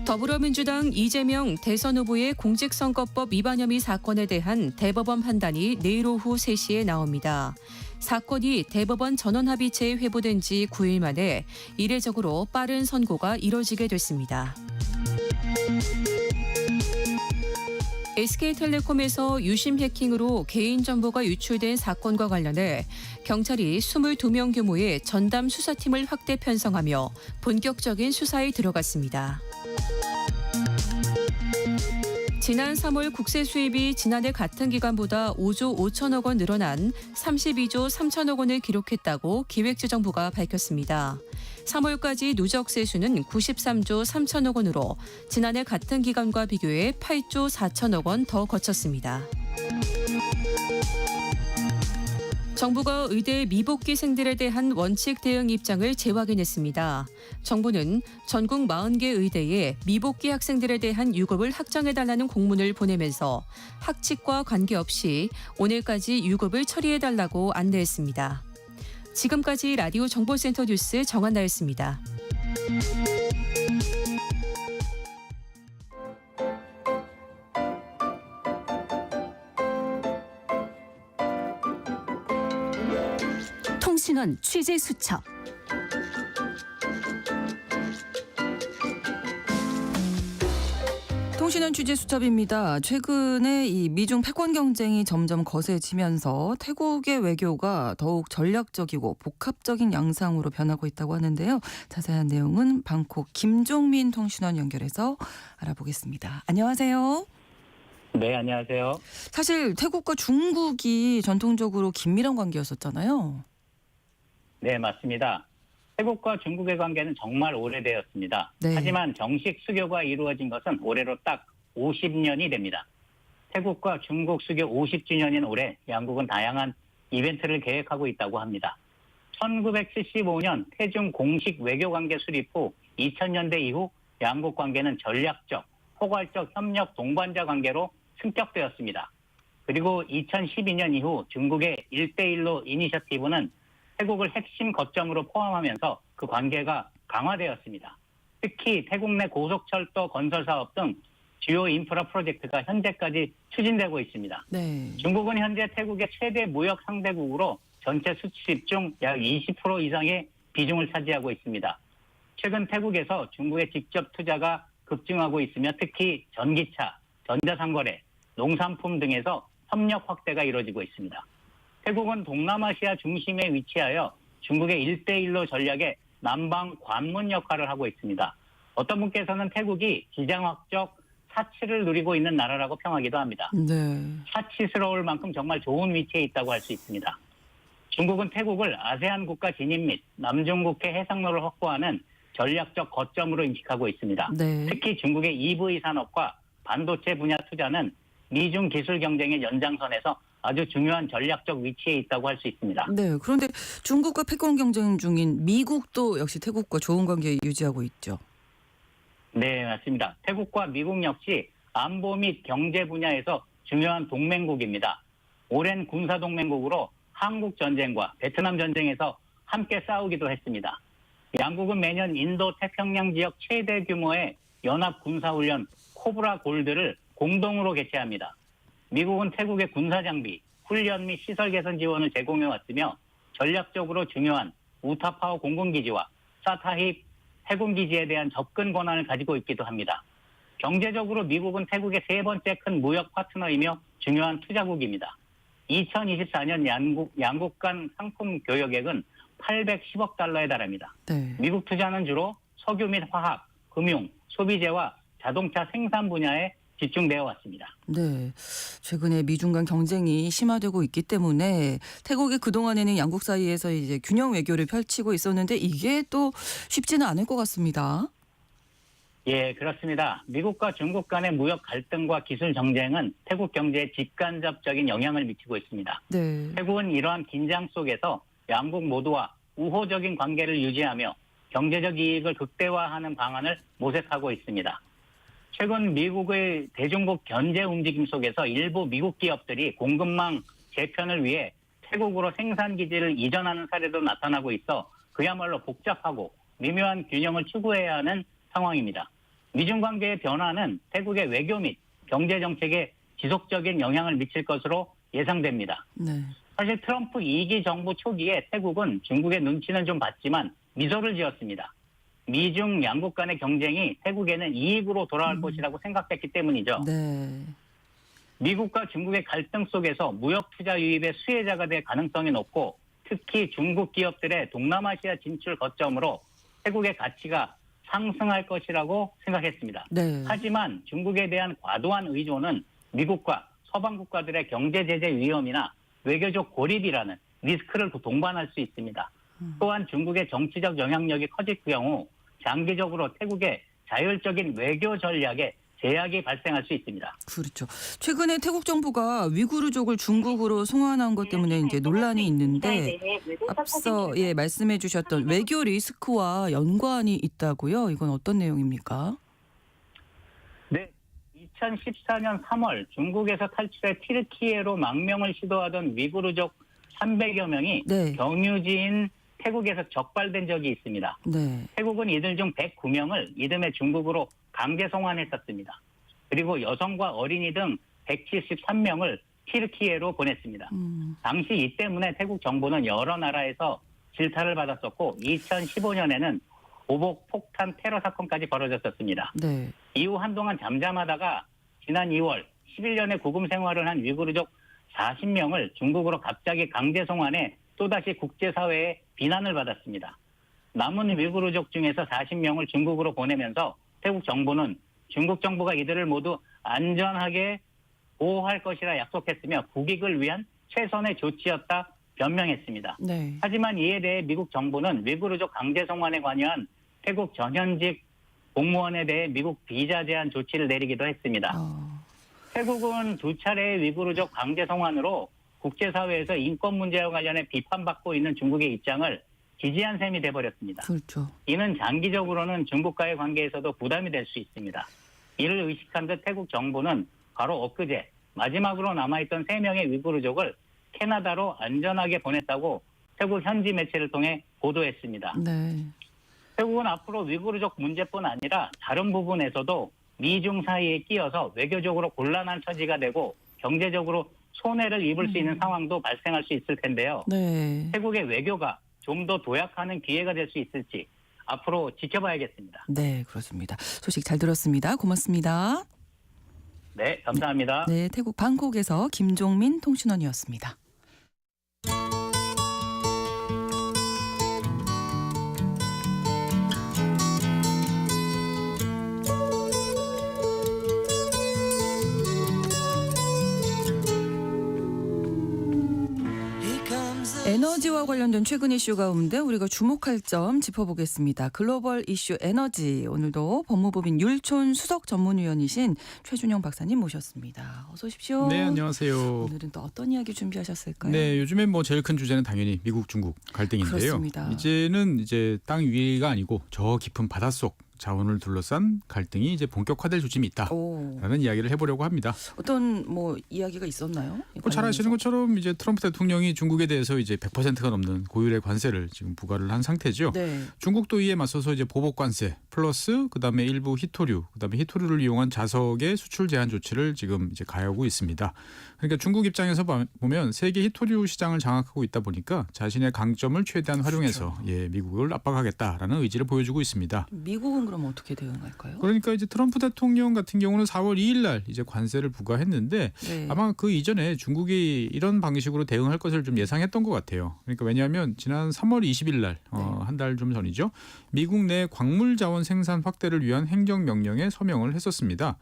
더불어민주당 이재명 대선 후보의 공직선거법 위반 혐의 사건에 대한 대법원 판단이 내일 오후 3시에 나옵니다. 사건이 대법원 전원합의체에 회부된 지 9일 만에 이례적으로 빠른 선고가 이뤄지게 됐습니다. SK텔레콤에서 유심 해킹으로 개인정보가 유출된 사건과 관련해 경찰이 22명 규모의 전담 수사팀을 확대 편성하며 본격적인 수사에 들어갔습니다. 지난 3월 국세 수입이 지난해 같은 기간보다 5조 5천억 원 늘어난 32조 3천억 원을 기록했다고 기획재정부가 밝혔습니다. 3월까지 누적 세수는 93조 3천억 원으로 지난해 같은 기간과 비교해 8조 4천억 원 더 거쳤습니다. 정부가 의대 미복귀생들에 대한 원칙 대응 입장을 재확인했습니다. 정부는 전국 40개 의대에 미복귀 학생들에 대한 유급을 확정해달라는 공문을 보내면서 학칙과 관계없이 오늘까지 유급을 처리해달라고 안내했습니다. 지금까지 라디오 정보센터 뉴스 정한나였습니다. 통신원 취재 수첩. 통신원 취재 수첩입니다. 최근에 이 미중 패권 경쟁이 점점 거세지면서 태국의 외교가 더욱 전략적이고 복합적인 양상으로 변하고 있다고 하는데요. 자세한 내용은 방콕 김종민 통신원 연결해서 알아보겠습니다. 안녕하세요. 네, 안녕하세요. 사실 태국과 중국이 전통적으로 긴밀한 관계였었잖아요. 네, 맞습니다. 태국과 중국의 관계는 정말 오래되었습니다. 네. 하지만 정식 수교가 이루어진 것은 올해로 딱 50년이 됩니다. 태국과 중국 수교 50주년인 올해 양국은 다양한 이벤트를 계획하고 있다고 합니다. 1975년 태중 공식 외교관계 수립 후 2000년대 이후 양국 관계는 전략적, 포괄적 협력 동반자 관계로 승격되었습니다. 그리고 2012년 이후 중국의 1대1로 이니셔티브는 태국을 핵심 거점으로 포함하면서 그 관계가 강화되었습니다. 특히 태국 내 고속철도 건설 사업 등 주요 인프라 프로젝트가 현재까지 추진되고 있습니다. 네. 중국은 현재 태국의 최대 무역 상대국으로 전체 수입 중 약 20% 이상의 비중을 차지하고 있습니다. 최근 태국에서 중국의 직접 투자가 급증하고 있으며 특히 전기차, 전자상거래, 농산품 등에서 협력 확대가 이루어지고 있습니다. 태국은 동남아시아 중심에 위치하여 중국의 1대1로 전략의 남방 관문 역할을 하고 있습니다. 어떤 분께서는 태국이 지정학적 사치를 누리고 있는 나라라고 평하기도 합니다. 네. 사치스러울 만큼 정말 좋은 위치에 있다고 할 수 있습니다. 중국은 태국을 아세안 국가 진입 및 남중국해 해상로를 확보하는 전략적 거점으로 인식하고 있습니다. 네. 특히 중국의 EV 산업과 반도체 분야 투자는 미중 기술 경쟁의 연장선에서 아주 중요한 전략적 위치에 있다고 할 수 있습니다. 네. 그런데 중국과 패권 경쟁 중인 미국도 역시 태국과 좋은 관계 유지하고 있죠. 네, 맞습니다. 태국과 미국 역시 안보 및 경제 분야에서 중요한 동맹국입니다. 오랜 군사 동맹국으로 한국 전쟁과 베트남 전쟁에서 함께 싸우기도 했습니다. 양국은 매년 인도 태평양 지역 최대 규모의 연합 군사훈련 코브라 골드를 공동으로 개최합니다. 미국은 태국의 군사 장비, 훈련 및 시설 개선 지원을 제공해 왔으며 전략적으로 중요한 우타파오 공군기지와 사타힙 해군기지에 대한 접근 권한을 가지고 있기도 합니다. 경제적으로 미국은 태국의 세 번째 큰 무역 파트너이며 중요한 투자국입니다. 2024년 양국 간 상품 교역액은 810억 달러에 달합니다. 네. 미국 투자는 주로 석유 및 화학, 금융, 소비재와 자동차 생산 분야에 집중되어 왔습니다. 네. 최근에 미중 간 경쟁이 심화되고 있기 때문에 태국이 그동안에는 양국 사이에서 이제 균형 외교를 펼치고 있었는데 이게 또 쉽지는 않을 것 같습니다. 예, 그렇습니다. 미국과 중국 간의 무역 갈등과 기술 정쟁은 태국 경제에 직간접적인 영향을 미치고 있습니다. 네. 태국은 이러한 긴장 속에서 양국 모두와 우호적인 관계를 유지하며 경제적 이익을 극대화하는 방안을 모색하고 있습니다. 최근 미국의 대중국 견제 움직임 속에서 일부 미국 기업들이 공급망 재편을 위해 태국으로 생산 기지를 이전하는 사례도 나타나고 있어 그야말로 복잡하고 미묘한 균형을 추구해야 하는 상황입니다. 미중 관계의 변화는 태국의 외교 및 경제 정책에 지속적인 영향을 미칠 것으로 예상됩니다. 네. 사실 트럼프 2기 정부 초기에 태국은 중국의 눈치는 좀 봤지만 미소를 지었습니다. 미중 양국 간의 경쟁이 태국에는 이익으로 돌아올 것이라고 생각했기 때문이죠. 네. 미국과 중국의 갈등 속에서 무역 투자 유입의 수혜자가 될 가능성이 높고 특히 중국 기업들의 동남아시아 진출 거점으로 태국의 가치가 상승할 것이라고 생각했습니다. 네. 하지만 중국에 대한 과도한 의존은 미국과 서방 국가들의 경제 제재 위험이나 외교적 고립이라는 리스크를 동반할 수 있습니다. 또한 중국의 정치적 영향력이 커질 경우 장기적으로 태국의 자율적인 외교 전략에 제약이 발생할 수 있습니다. 그렇죠. 최근에 태국 정부가 위구르족을 중국으로 송환한 것 때문에 이제 논란이 있는데 앞서 말씀해 주셨던 외교 리스크와 연관이 있다고요. 이건 어떤 내용입니까? 네. 2014년 3월 중국에서 탈출해 튀르키예로 망명을 시도하던 위구르족 300여 명이 네. 경유지인 태국에서 적발된 적이 있습니다. 네. 태국은 이들 중 109명을 이듬해 중국으로 강제 송환했었습니다. 그리고 여성과 어린이 등 173명을 튀르키예로 보냈습니다. 당시 이 때문에 태국 정부는 여러 나라에서 질타를 받았었고 2015년에는 보복 폭탄 테러 사건까지 벌어졌었습니다. 네. 이후 한동안 잠잠하다가 지난 2월 11년에 구금 생활을 한 위구르족 40명을 중국으로 갑자기 강제 송환해 또다시 국제사회의 비난을 받았습니다. 남은 위구르족 중에서 40명을 중국으로 보내면서 태국 정부는 중국 정부가 이들을 모두 안전하게 보호할 것이라 약속했으며 국익을 위한 최선의 조치였다 변명했습니다. 네. 하지만 이에 대해 미국 정부는 위구르족 강제 송환에 관여한 태국 전현직 공무원에 대해 미국 비자 제한 조치를 내리기도 했습니다. 태국은 두 차례의 위구르족 강제 송환으로 국제사회에서 인권 문제와 관련해 비판받고 있는 중국의 입장을 지지한 셈이 돼버렸습니다. 그렇죠. 이는 장기적으로는 중국과의 관계에서도 부담이 될 수 있습니다. 이를 의식한 듯 태국 정부는 바로 엊그제 마지막으로 남아있던 3명의 위구르족을 캐나다로 안전하게 보냈다고 태국 현지 매체를 통해 보도했습니다. 네. 태국은 앞으로 위구르족 문제뿐 아니라 다른 부분에서도 미중 사이에 끼어서 외교적으로 곤란한 처지가 되고 경제적으로 손해를 입을 수 있는 상황도 발생할 수 있을 텐데요. 네. 태국의 외교가 좀 더 도약하는 기회가 될 수 있을지 앞으로 지켜봐야겠습니다. 네, 그렇습니다. 소식 잘 들었습니다. 고맙습니다. 네, 감사합니다. 네, 태국 방콕에서 김종민 통신원이었습니다. 에너지와 관련된 최근 이슈 가운데 우리가 주목할 점 짚어보겠습니다. 글로벌 이슈 에너지 오늘도 법무법인 율촌 수석 전문위원이신 최준영 박사님 모셨습니다. 어서 오십시오. 네, 안녕하세요. 오늘은 또 어떤 이야기 준비하셨을까요? 네, 요즘엔 뭐 제일 큰 주제는 당연히 미국 중국 갈등인데요. 그렇습니다. 이제는 이제 땅 위가 아니고 저 깊은 바닷속 자원을 둘러싼 갈등이 이제 본격화될 조짐이 있다라는 오, 이야기를 해보려고 합니다. 어떤 뭐 이야기가 있었나요? 잘 아시는 것처럼 이제 트럼프 대통령이 중국에 대해서 이제 100%가 넘는 고율의 관세를 지금 부과를 한 상태죠. 네. 중국도 이에 맞서서 이제 보복 관세 플러스 그다음에 일부 희토류, 그다음에 희토류를 이용한 자석의 수출 제한 조치를 지금 이제 가하고 있습니다. 그러니까 중국 입장에서 보면 세계 희토류 시장을 장악하고 있다 보니까 자신의 강점을 최대한 활용해서 미국을 압박하겠다라는 의지를 보여주고 있습니다. 미국은 그럼 어떻게 대응할까요? 그러니까 이제 트럼프 대통령 같은 경우는 4월 2일 날 이제 관세를 부과했는데 네. 아마 그 이전에 중국이 이런 방식으로 대응할 것을 좀 예상했던 것 같아요. 그러니까 왜냐하면 지난 3월 20일 날 한 달 좀 전이죠. 미국 내 광물 자원 생산 확대를 위한 행정명령에 서명을 했었습니다.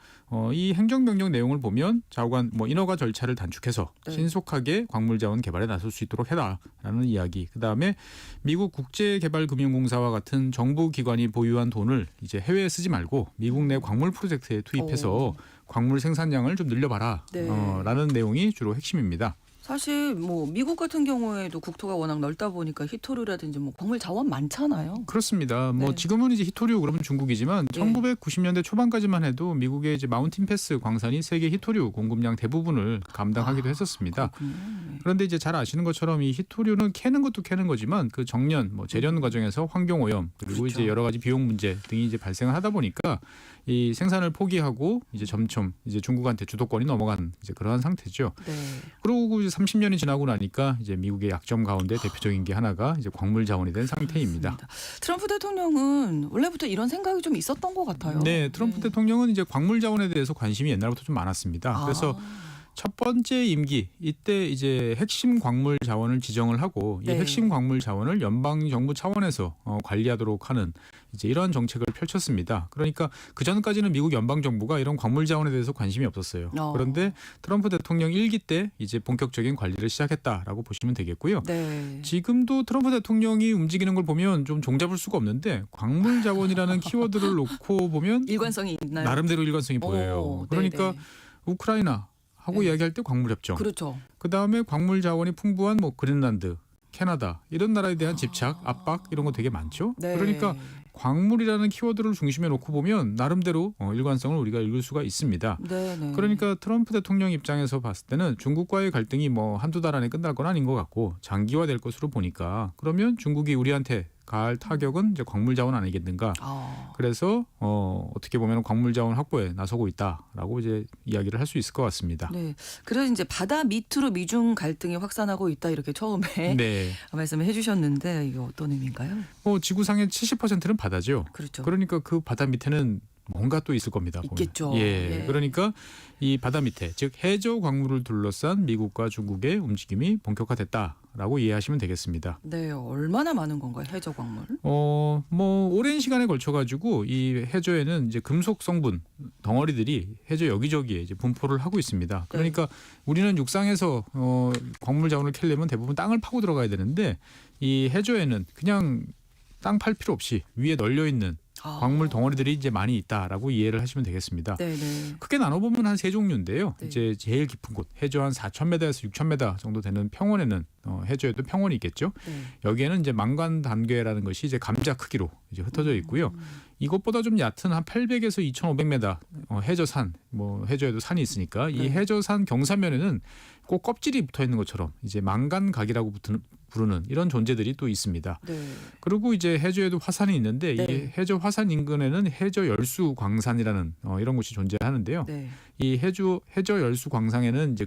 이 행정명령 내용을 보면 좌우간 인허가 절차를 단축해서 네. 신속하게 광물 자원 개발에 나설 수 있도록 해라라는 이야기. 그다음에 미국 국제개발금융공사와 같은 정부 기관이 보유한 돈을 이제 해외에 쓰지 말고 미국 내 광물 프로젝트에 투입해서 광물 생산량을 좀 늘려봐라. 네. 라는 내용이 주로 핵심입니다. 사실 뭐 미국 같은 경우에도 국토가 워낙 넓다 보니까 희토류라든지 뭐 광물 자원 많잖아요. 그렇습니다. 네. 지금은 이제 희토류 그러면 중국이지만 네. 1990년대 초반까지만 해도 미국의 이제 마운틴 패스 광산이 세계 희토류 공급량 대부분을 감당하기도 했었습니다. 그렇군요. 네. 그런데 이제 잘 아시는 것처럼 이 희토류는 캐는 것도 캐는 거지만 그 정년, 재련 과정에서 환경 오염 그리고 그렇죠. 이제 여러 가지 비용 문제 등이 이제 발생을 하다 보니까 이 생산을 포기하고 이제 점점 이제 중국한테 주도권이 넘어간 이제 그러한 상태죠. 네. 그리고 이제 30년이 지나고 나니까 이제 미국의 약점 가운데 대표적인 게 하나가 이제 광물 자원이 된 상태입니다. 그렇습니다. 트럼프 대통령은 원래부터 이런 생각이 좀 있었던 것 같아요. 네, 트럼프 대통령은 이제 광물 자원에 대해서 관심이 옛날부터 좀 많았습니다. 그래서 첫 번째 임기 이때 이제 핵심 광물 자원을 지정을 하고 이 네. 핵심 광물 자원을 연방 정부 차원에서 관리하도록 하는 이제 이러한 정책을 펼쳤습니다. 그러니까 그 전까지는 미국 연방 정부가 이런 광물 자원에 대해서 관심이 없었어요. 그런데 트럼프 대통령 1기 때 이제 본격적인 관리를 시작했다라고 보시면 되겠고요. 네. 지금도 트럼프 대통령이 움직이는 걸 보면 좀 종잡을 수가 없는데 광물 자원이라는 키워드를 놓고 보면 일관성이 있나요? 나름대로 일관성이 보여요. 그러니까 네네. 우크라이나 하고 네. 이야기할 때 광물 협정. 그렇죠. 그다음에 광물 자원이 풍부한 그린란드, 캐나다 이런 나라에 대한 집착, 압박 이런 거 되게 많죠. 네. 그러니까 광물이라는 키워드를 중심에 놓고 보면 나름대로 일관성을 우리가 읽을 수가 있습니다. 네네. 그러니까 트럼프 대통령 입장에서 봤을 때는 중국과의 갈등이 한두 달 안에 끝날 건 아닌 것 같고 장기화될 것으로 보니까 그러면 중국이 우리한테 가할 타격은 이제 광물 자원 아니겠는가. 그래서 어떻게 보면 광물 자원 확보에 나서고 있다라고 이제 이야기를 할 수 있을 것 같습니다. 네. 그래서 이제 바다 밑으로 미중 갈등이 확산하고 있다 이렇게 처음에 네. 말씀을 해주셨는데 이게 어떤 의미인가요? 지구상의 70%는 바다죠. 그렇죠. 그러니까 그 바다 밑에는 뭔가 또 있을 겁니다. 보면. 있겠죠. 예. 예. 그러니까 이 바다 밑에 즉 해저 광물을 둘러싼 미국과 중국의 움직임이 본격화됐다라고 이해하시면 되겠습니다. 네, 얼마나 많은 건가요, 해저 광물? 오랜 시간에 걸쳐 가지고 이 해저에는 이제 금속 성분 덩어리들이 해저 여기저기에 이제 분포를 하고 있습니다. 그러니까 우리는 육상에서 광물 자원을 캐려면 대부분 땅을 파고 들어가야 되는데 이 해저에는 그냥 땅 팔 필요 없이 위에 널려 있는 광물 덩어리들이 이제 많이 있다라고 이해를 하시면 되겠습니다. 네네. 크게 나눠보면 한 세 종류인데요. 네. 이제 제일 깊은 곳, 해저 한 4,000m에서 6,000m 정도 되는 평원에는 해저에도 평원이 있겠죠. 네. 여기에는 이제 망간 단계라는 것이 이제 감자 크기로 이제 흩어져 있고요. 이것보다 좀 얕은 한 800에서 2,500m 해저산, 해저에도 산이 있으니까 이 해저산 경사면에는 꼭 껍질이 붙어 있는 것처럼 이제 망간각이라고 부르는 이런 존재들이 또 있습니다. 네. 그리고 이제 해저에도 화산이 있는데 네. 이 해저 화산 인근에는 해저 열수 광산이라는 이런 곳이 존재하는데요. 네. 이 해저 열수 광산에는 이제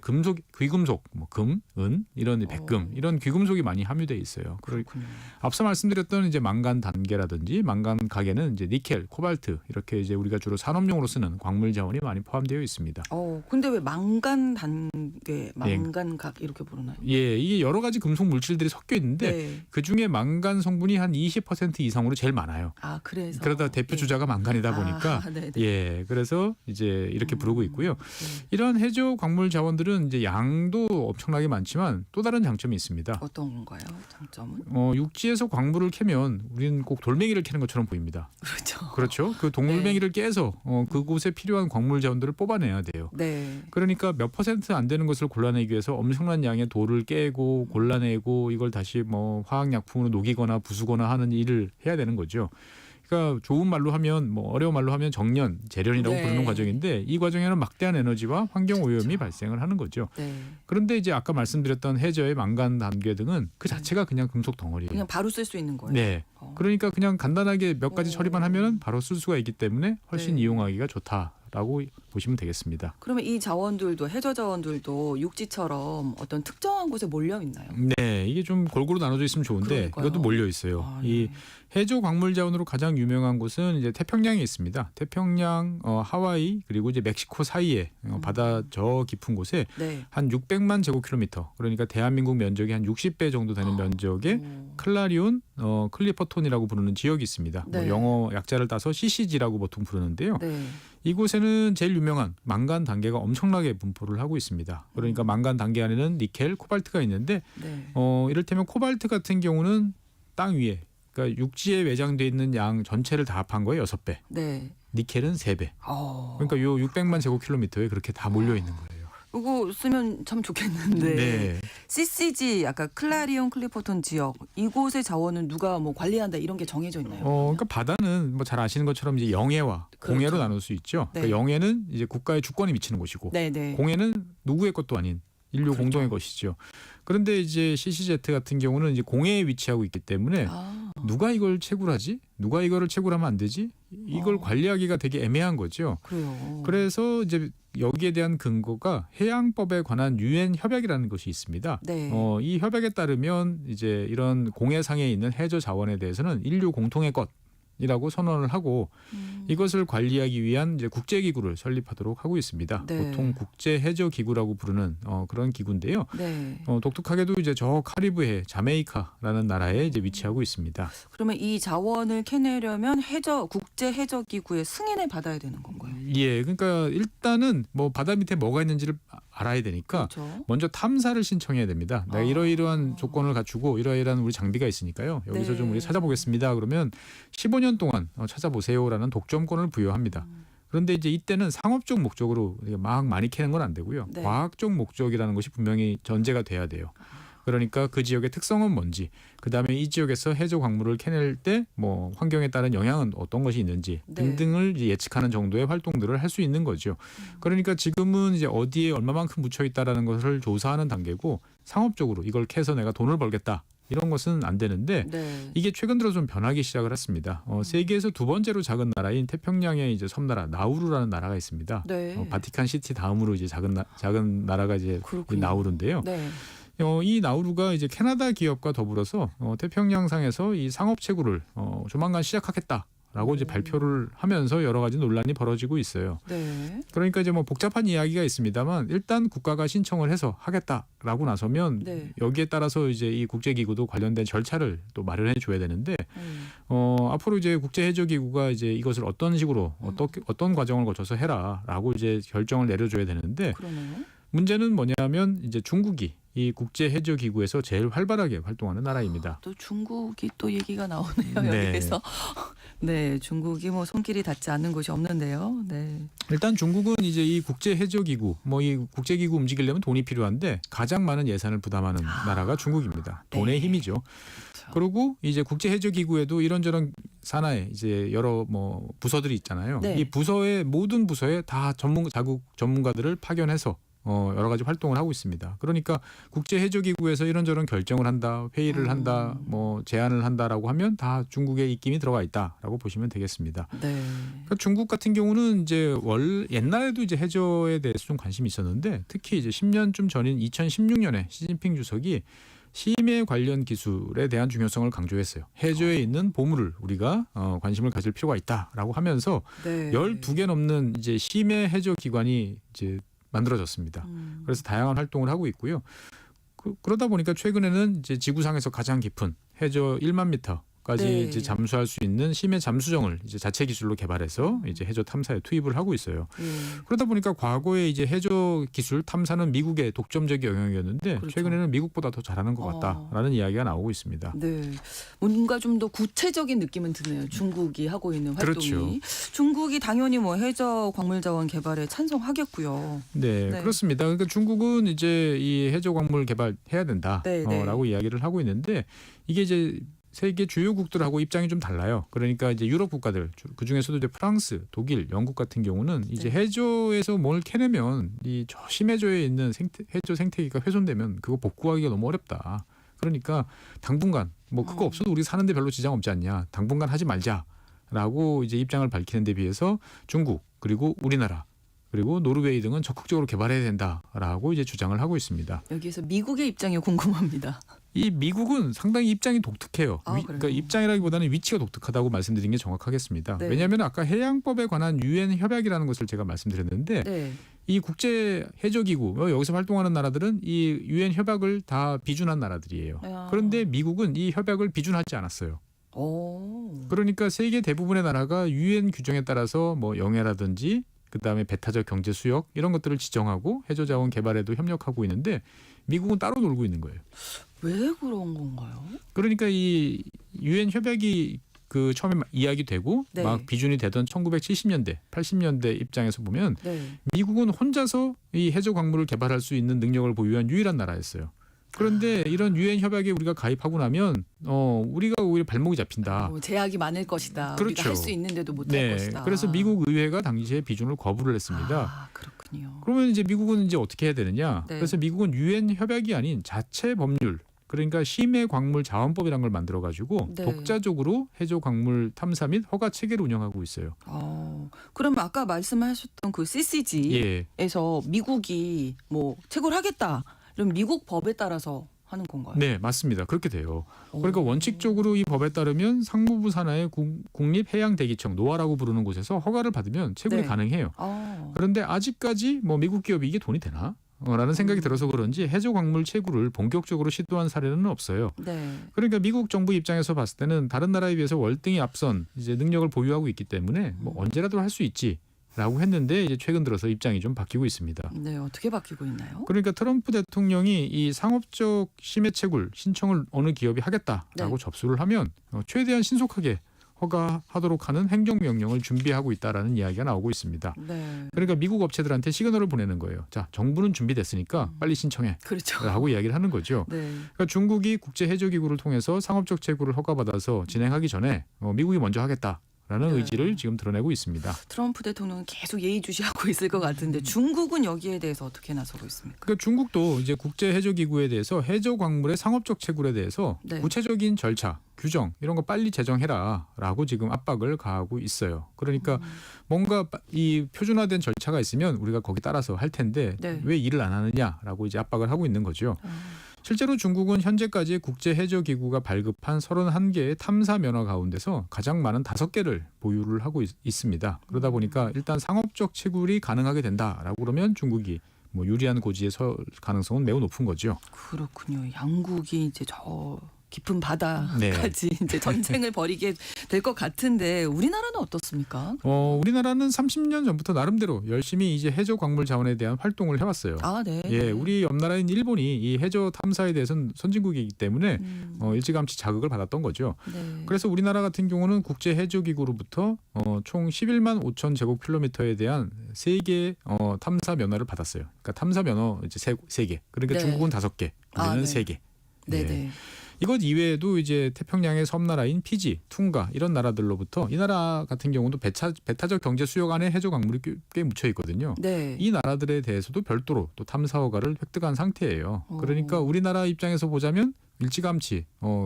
귀금속, 금, 은 이런 백금 이런 귀금속이 많이 함유되어 있어요. 그렇군요. 앞서 말씀드렸던 이제 망간 단계라든지 망간 각에는 이제 니켈, 코발트 이렇게 이제 우리가 주로 산업용으로 쓰는 광물 자원이 많이 포함되어 있습니다. 근데 왜 망간 단계, 망간각 이렇게 부르나요? 예, 이게 여러 가지 금속 물질들이 섞여 있는데 네. 그 중에 망간 성분이 한 20% 이상으로 제일 많아요. 그래서 그러다 대표 주자가 망간이다 보니까 네네. 예, 그래서 이제 이렇게 부르고 있고요. 네. 이런 해저 광물 자원들은 이제 양도 엄청나게 많지만 또 다른 장점이 있습니다. 어떤 건가요? 장점은? 육지에서 광물을 캐면 우리는 꼭 돌멩이를 캐는 것처럼 보입니다. 그렇죠. 그 돌멩이를 깨서 그곳에 필요한 광물 자원들을 뽑아내야 돼요. 네. 그러니까 몇 퍼센트 안 되는 것을 골라내기 위해서 엄청난 양의 돌을 깨고 골라내고 이걸 다시 화학약품으로 녹이거나 부수거나 하는 일을 해야 되는 거죠. 그러니까 좋은 말로 하면 뭐 어려운 말로 하면 정년, 재련이라고 네. 부르는 과정인데 이 과정에는 막대한 에너지와 환경 오염이 발생을 하는 거죠. 네. 그런데 이제 아까 말씀드렸던 해저의 망간 단계 등은 그 네. 자체가 그냥 금속 덩어리예요. 그냥 바로 쓸 수 있는 거예요. 네. 어. 그러니까 그냥 간단하게 몇 가지 오. 처리만 하면 바로 쓸 수가 있기 때문에 훨씬 네. 이용하기가 좋다라고 보시면 되겠습니다. 그러면 이 자원들도 해저 자원들도 육지처럼 어떤 특정한 곳에 몰려 있나요? 네, 이게 좀 골고루 나눠져 있으면 좋은데 그러니까요. 이것도 몰려 있어요. 아, 이 네. 해저 광물 자원으로 가장 유명한 곳은 이제 태평양에 있습니다. 태평양, 하와이 그리고 이제 멕시코 사이에 바다 저 깊은 곳에 네. 한 600만 제곱킬로미터, 그러니까 대한민국 면적의 한 60배 정도 되는 면적의 오. 클라리온 클리퍼톤이라고 부르는 지역이 있습니다. 네. 뭐 영어 약자를 따서 CCG라고 보통 부르는데요. 네. 이곳에는 제일 유명한 망간 단계가 엄청나게 분포를 하고 있습니다. 그러니까 망간 단계 안에는 니켈, 코발트가 있는데 네. 이를테면 코발트 같은 경우는 땅 위에, 그러니까 육지에 외장돼 있는 양 전체를 다 합한 거에 6배, 네. 니켈은 3배. 어. 그러니까 요 600만 제곱킬로미터에 그렇게 다 몰려 있는 거예요. 이거 쓰면 참 좋겠는데. 네. CCG 아까 클라리온 클리퍼톤 지역 이곳의 자원은 누가 뭐 관리한다 이런 게 정해져 있나요? 그러니까 바다는 뭐 잘 아시는 것처럼 이제 영해와 그렇죠. 공해로 나눌 수 있죠. 네. 그러니까 영해는 이제 국가의 주권이 미치는 곳이고 네네. 공해는 누구의 것도 아닌 인류 그렇죠. 공동의 것이죠. 그런데 이제 CCZ 같은 경우는 이제 공해에 위치하고 있기 때문에 아. 누가 이걸 채굴하지? 누가 이거를 채굴하면 안 되지? 이걸 관리하기가 되게 애매한 거죠. 그래요. 그래서 이제 여기에 대한 근거가 해양법에 관한 유엔 협약이라는 것이 있습니다. 네. 이 협약에 따르면 이제 이런 공해상에 있는 해저 자원에 대해서는 인류 공통의 것이라고 선언을 하고 이것을 관리하기 위한 이제 국제기구를 설립하도록 하고 있습니다. 네. 보통 국제해저기구라고 부르는 그런 기구인데요. 네. 독특하게도 이제 저 카리브해 자메이카라는 나라에 이제 위치하고 있습니다. 그러면 이 자원을 캐내려면 국제 해저 기구의 승인을 받아야 되는 건가요? 예, 그러니까 일단은 뭐 바다 밑에 뭐가 있는지를 알아야 되니까 그렇죠. 먼저 탐사를 신청해야 됩니다. 내가 이러이러한 조건을 갖추고 이러이러한 우리 장비가 있으니까요. 여기서 네. 좀 우리 찾아보겠습니다. 그러면 15년 동안 찾아보세요라는 독점권을 부여합니다. 그런데 이제 이때는 상업적 목적으로 막 많이 캐는 건 안 되고요. 네. 과학적 목적이라는 것이 분명히 전제가 돼야 돼요. 그러니까 그 지역의 특성은 뭔지, 그다음에 이 지역에서 해저 광물을 캐낼 때 뭐 환경에 따른 영향은 어떤 것이 있는지 네. 등등을 이제 예측하는 정도의 활동들을 할 수 있는 거죠. 그러니까 지금은 이제 어디에 얼마만큼 묻혀 있다라는 것을 조사하는 단계고 상업적으로 이걸 캐서 내가 돈을 벌겠다 이런 것은 안 되는데 네. 이게 최근 들어 좀 변하기 시작을 했습니다. 세계에서 두 번째로 작은 나라인 태평양의 이제 섬나라 나우루라는 나라가 있습니다. 네. 바티칸 시티 다음으로 이제 작은 나라가 이제 그렇군요. 나우루인데요. 네. 이 나우루가 이제 캐나다 기업과 더불어서 태평양상에서 이 상업 채굴을 조만간 시작하겠다라고 이제 발표를 하면서 여러 가지 논란이 벌어지고 있어요. 네. 그러니까 이제 뭐 복잡한 이야기가 있습니다만 일단 국가가 신청을 해서 하겠다라고 나서면 네. 여기에 따라서 이제 이 국제기구도 관련된 절차를 또 마련해 줘야 되는데 앞으로 이제 국제해저기구가 이제 이것을 어떤 식으로 어떤 과정을 거쳐서 해라라고 이제 결정을 내려줘야 되는데 그러네요. 문제는 뭐냐면 이제 중국이 이 국제해저기구에서 제일 활발하게 활동하는 나라입니다. 또 중국이 또 얘기가 나오네요. 네. 여기에서. 네, 중국이 뭐 손길이 닿지 않는 곳이 없는데요. 네. 일단 중국은 이제 이 국제해저기구, 뭐 이 국제기구 움직이려면 돈이 필요한데 가장 많은 예산을 부담하는 나라가 중국입니다. 돈의 네. 힘이죠. 그렇죠. 그리고 이제 국제해저기구에도 이런저런 산하에 이제 여러 뭐 부서들이 있잖아요. 네. 이 부서의 모든 부서에 다 자국 전문가들을 파견해서 여러 가지 활동을 하고 있습니다. 그러니까 국제해저기구에서 이런저런 결정을 한다, 회의를 한다, 뭐 제안을 한다라고 하면 다 중국의 입김이 들어가 있다라고 보시면 되겠습니다. 네. 그러니까 중국 같은 경우는 이제 옛날에도 이제 해저에 대해서 좀 관심이 있었는데 특히 이제 10년쯤 전인 2016년에 시진핑 주석이 심해 관련 기술에 대한 중요성을 강조했어요. 해저에 있는 보물을 우리가 관심을 가질 필요가 있다라고 하면서 네. 12개 넘는 이제 심해 해저 기관이 이제 만들어졌습니다. 그래서 다양한 활동을 하고 있고요. 그러다 보니까 최근에는 이제 지구상에서 가장 깊은 해저 1만 미터까지 네. 이제 잠수할 수 있는 심해 잠수정을 이제 자체 기술로 개발해서 이제 해저 탐사에 투입을 하고 있어요. 그러다 보니까 과거에 이제 해저 기술 탐사는 미국의 독점적 영역이었는데 그렇죠. 최근에는 미국보다 더 잘하는 것 같다라는 이야기가 나오고 있습니다. 네, 뭔가 좀 더 구체적인 느낌은 드네요. 중국이 하고 있는 활동이. 그렇죠. 중국이 당연히 뭐 해저 광물 자원 개발에 찬성하겠고요. 네, 네. 그렇습니다. 그러니까 중국은 이제 이 해저 광물 개발해야 된다라고 네, 네. 이야기를 하고 있는데 이게 이제 세계 주요국들하고 입장이 좀 달라요. 그러니까 이제 유럽 국가들 그 중에서도 이제 프랑스, 독일, 영국 같은 경우는 이제 해저에서 뭘 캐내면 이 심해저에 있는 해저 생태계가 훼손되면 그거 복구하기가 너무 어렵다. 그러니까 당분간 뭐 그거 없어도 우리 사는데 별로 지장 없지 않냐. 당분간 하지 말자라고 이제 입장을 밝히는 데 비해서 중국 그리고 우리나라 그리고 노르웨이 등은 적극적으로 개발해야 된다라고 이제 주장을 하고 있습니다. 여기에서 미국의 입장이 궁금합니다. 이 미국은 상당히 입장이 독특해요. 그래요? 그러니까 입장이라기보다는 위치가 독특하다고 말씀드린 게 정확하겠습니다. 네. 왜냐하면 아까 해양법에 관한 유엔 협약이라는 것을 제가 말씀드렸는데 네. 이 국제 해저기구 여기서 활동하는 나라들은 이 유엔 협약을 다 비준한 나라들이에요. 그런데 미국은 이 협약을 비준하지 않았어요. 그러니까 세계 대부분의 나라가 유엔 규정에 따라서 뭐 영해라든지 그다음에 배타적 경제 수역 이런 것들을 지정하고 해저 자원 개발에도 협력하고 있는데 미국은 따로 놀고 있는 거예요. 왜 그런 건가요? 그러니까 이 유엔 협약이 그 처음에 이야기되고 네. 막 비준이 되던 1970년대, 80년대 입장에서 보면 네. 미국은 혼자서 이 해저 광물을 개발할 수 있는 능력을 보유한 유일한 나라였어요. 그런데 이런 유엔 협약에 우리가 가입하고 나면 우리가 오히려 발목이 잡힌다. 제약이 많을 것이다. 그렇죠. 우리가 할 수 있는데도 못할 네, 것이다. 그래서 미국 의회가 당시에 비준을 거부를 했습니다. 그렇군요. 그러면 이제 미국은 이제 어떻게 해야 되느냐? 네. 그래서 미국은 유엔 협약이 아닌 자체 법률, 그러니까 심해 광물 자원법이라는 걸 만들어 가지고 네. 독자적으로 해저 광물 탐사 및 허가 체계를 운영하고 있어요. 그러면 아까 말씀하셨던 그 CCG에서 예. 미국이 뭐 채굴 하겠다. 그럼 미국 법에 따라서 하는 건가요? 네, 맞습니다. 그렇게 돼요. 그러니까 원칙적으로 이 법에 따르면 상무부 산하의 국립해양대기청 노아라고 부르는 곳에서 허가를 받으면 채굴이 네. 가능해요. 그런데 아직까지 뭐 미국 기업이 이게 돈이 되나? 라는 생각이 들어서 그런지 해저 광물 채굴을 본격적으로 시도한 사례는 없어요. 네. 그러니까 미국 정부 입장에서 봤을 때는 다른 나라에 비해서 월등히 앞선 이제 능력을 보유하고 있기 때문에 뭐 언제라도 할 수 있지라고 했는데 이제 최근 들어서 입장이 좀 바뀌고 있습니다. 네, 어떻게 바뀌고 있나요? 그러니까 트럼프 대통령이 이 상업적 심해 채굴 신청을 어느 기업이 하겠다라고 접수를 하면 최대한 신속하게 허가하도록 하는 행정명령을 준비하고 있다라는 이야기가 나오고 있습니다. 네. 그러니까 미국 업체들한테 시그널을 보내는 거예요. 자, 정부는 준비됐으니까 빨리 신청해. 그렇죠. 라고 이야기를 하는 거죠. 네. 그러니까 중국이 국제해저기구를 통해서 상업적 채굴을 허가받아서 진행하기 전에 미국이 먼저 하겠다라는 의지를 지금 드러내고 있습니다. 트럼프 대통령은 계속 예의주시하고 있을 것 같은데 중국은 여기에 대해서 어떻게 나서고 있습니까? 그러니까 중국도 이제 국제해저기구에 대해서 해저 광물의 상업적 채굴에 대해서 구체적인 절차, 규정 이런 거 빨리 제정해라라고 지금 압박을 가하고 있어요. 그러니까 뭔가 이 표준화된 절차가 있으면 우리가 거기 따라서 할 텐데 왜 일을 안 하느냐라고 이제 압박을 하고 있는 거죠. 실제로 중국은 현재까지 국제해저기구가 발급한 31개의 탐사 면허 가운데서 가장 많은 5개를 보유를 하고 있습니다. 그러다 보니까 일단 상업적 채굴이 가능하게 된다라고 그러면 중국이 뭐 유리한 고지에 설 가능성은 매우 높은 거죠. 그렇군요. 양국이 이제 저 깊은 바다까지 이제 전쟁을 벌이게 될 것 같은데 우리나라는 어떻습니까? 우리나라는 30년 전부터 나름대로 열심히 이제 해저 광물 자원에 대한 활동을 해왔어요. 네. 예, 우리 옆 나라인 일본이 이 해저 탐사에 대해서는 선진국이기 때문에 일찌감치 자극을 받았던 거죠. 네. 그래서 우리나라 같은 경우는 국제 해저기구로부터 총 11만 5천 제곱킬로미터에 대한 3개 탐사 면허를 받았어요. 그러니까 탐사 면허 이제 3개. 그러니까 중국은 5개, 우리는 3개. 네. 이것 이외에도 이제 태평양의 섬나라인 피지, 퉁가 이런 나라들로부터 이 나라 같은 경우도 배타적 경제 수역 안에 해저 광물이 꽤 묻혀 있거든요. 네. 이 나라들에 대해서도 별도로 또 탐사 허가를 획득한 상태예요. 그러니까 우리나라 입장에서 보자면 일찌감치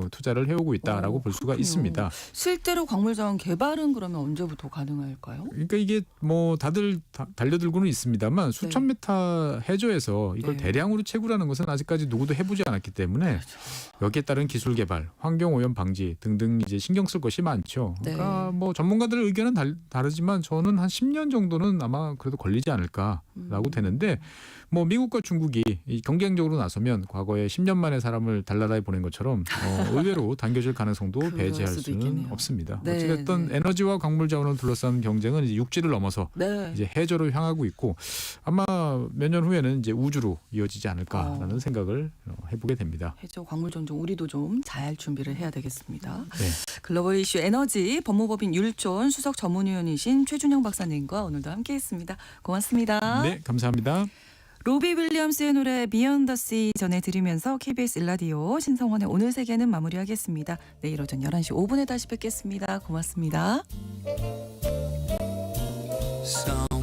투자를 해오고 있다라고 볼 수가 있습니다. 실제로 광물자원 개발은 그러면 언제부터 가능할까요? 그러니까 이게 뭐 다들 달려들고는 있습니다만 수천 메타 해저에서 이걸 대량으로 채굴하는 것은 아직까지 누구도 해보지 않았기 때문에 여기에 따른 기술 개발, 환경 오염 방지 등등 이제 신경 쓸 것이 많죠. 그러니까 뭐 전문가들 의견은 다르지만 저는 한 10년 정도는 아마 그래도 걸리지 않을까라고 되는데 뭐 미국과 중국이 경쟁적으로 나서면 과거에 10년 만에 사람을 달나라에 보낸 것처럼 의외로 당겨질 가능성도 배제할 수는 있겠네요. 없습니다. 어찌됐든 에너지와 광물 자원을 둘러싼 경쟁은 이제 육지를 넘어서 이제 해저로 향하고 있고 아마 몇 년 후에는 이제 우주로 이어지지 않을까라는 생각을 해보게 됩니다. 해저 광물 전쟁 우리도 좀 잘 준비를 해야 되겠습니다. 네. 글로벌 이슈 에너지 법무법인 율촌 수석 전문위원이신 최준영 박사님과 오늘도 함께했습니다. 고맙습니다. 네, 감사합니다. 로비 윌리엄스의 노래 Beyond the Sea 전해드리면서 KBS 일라디오 신성원의 오늘 세계는 마무리하겠습니다. 내일 오전 11시 5분에 다시 뵙겠습니다. 고맙습니다. Some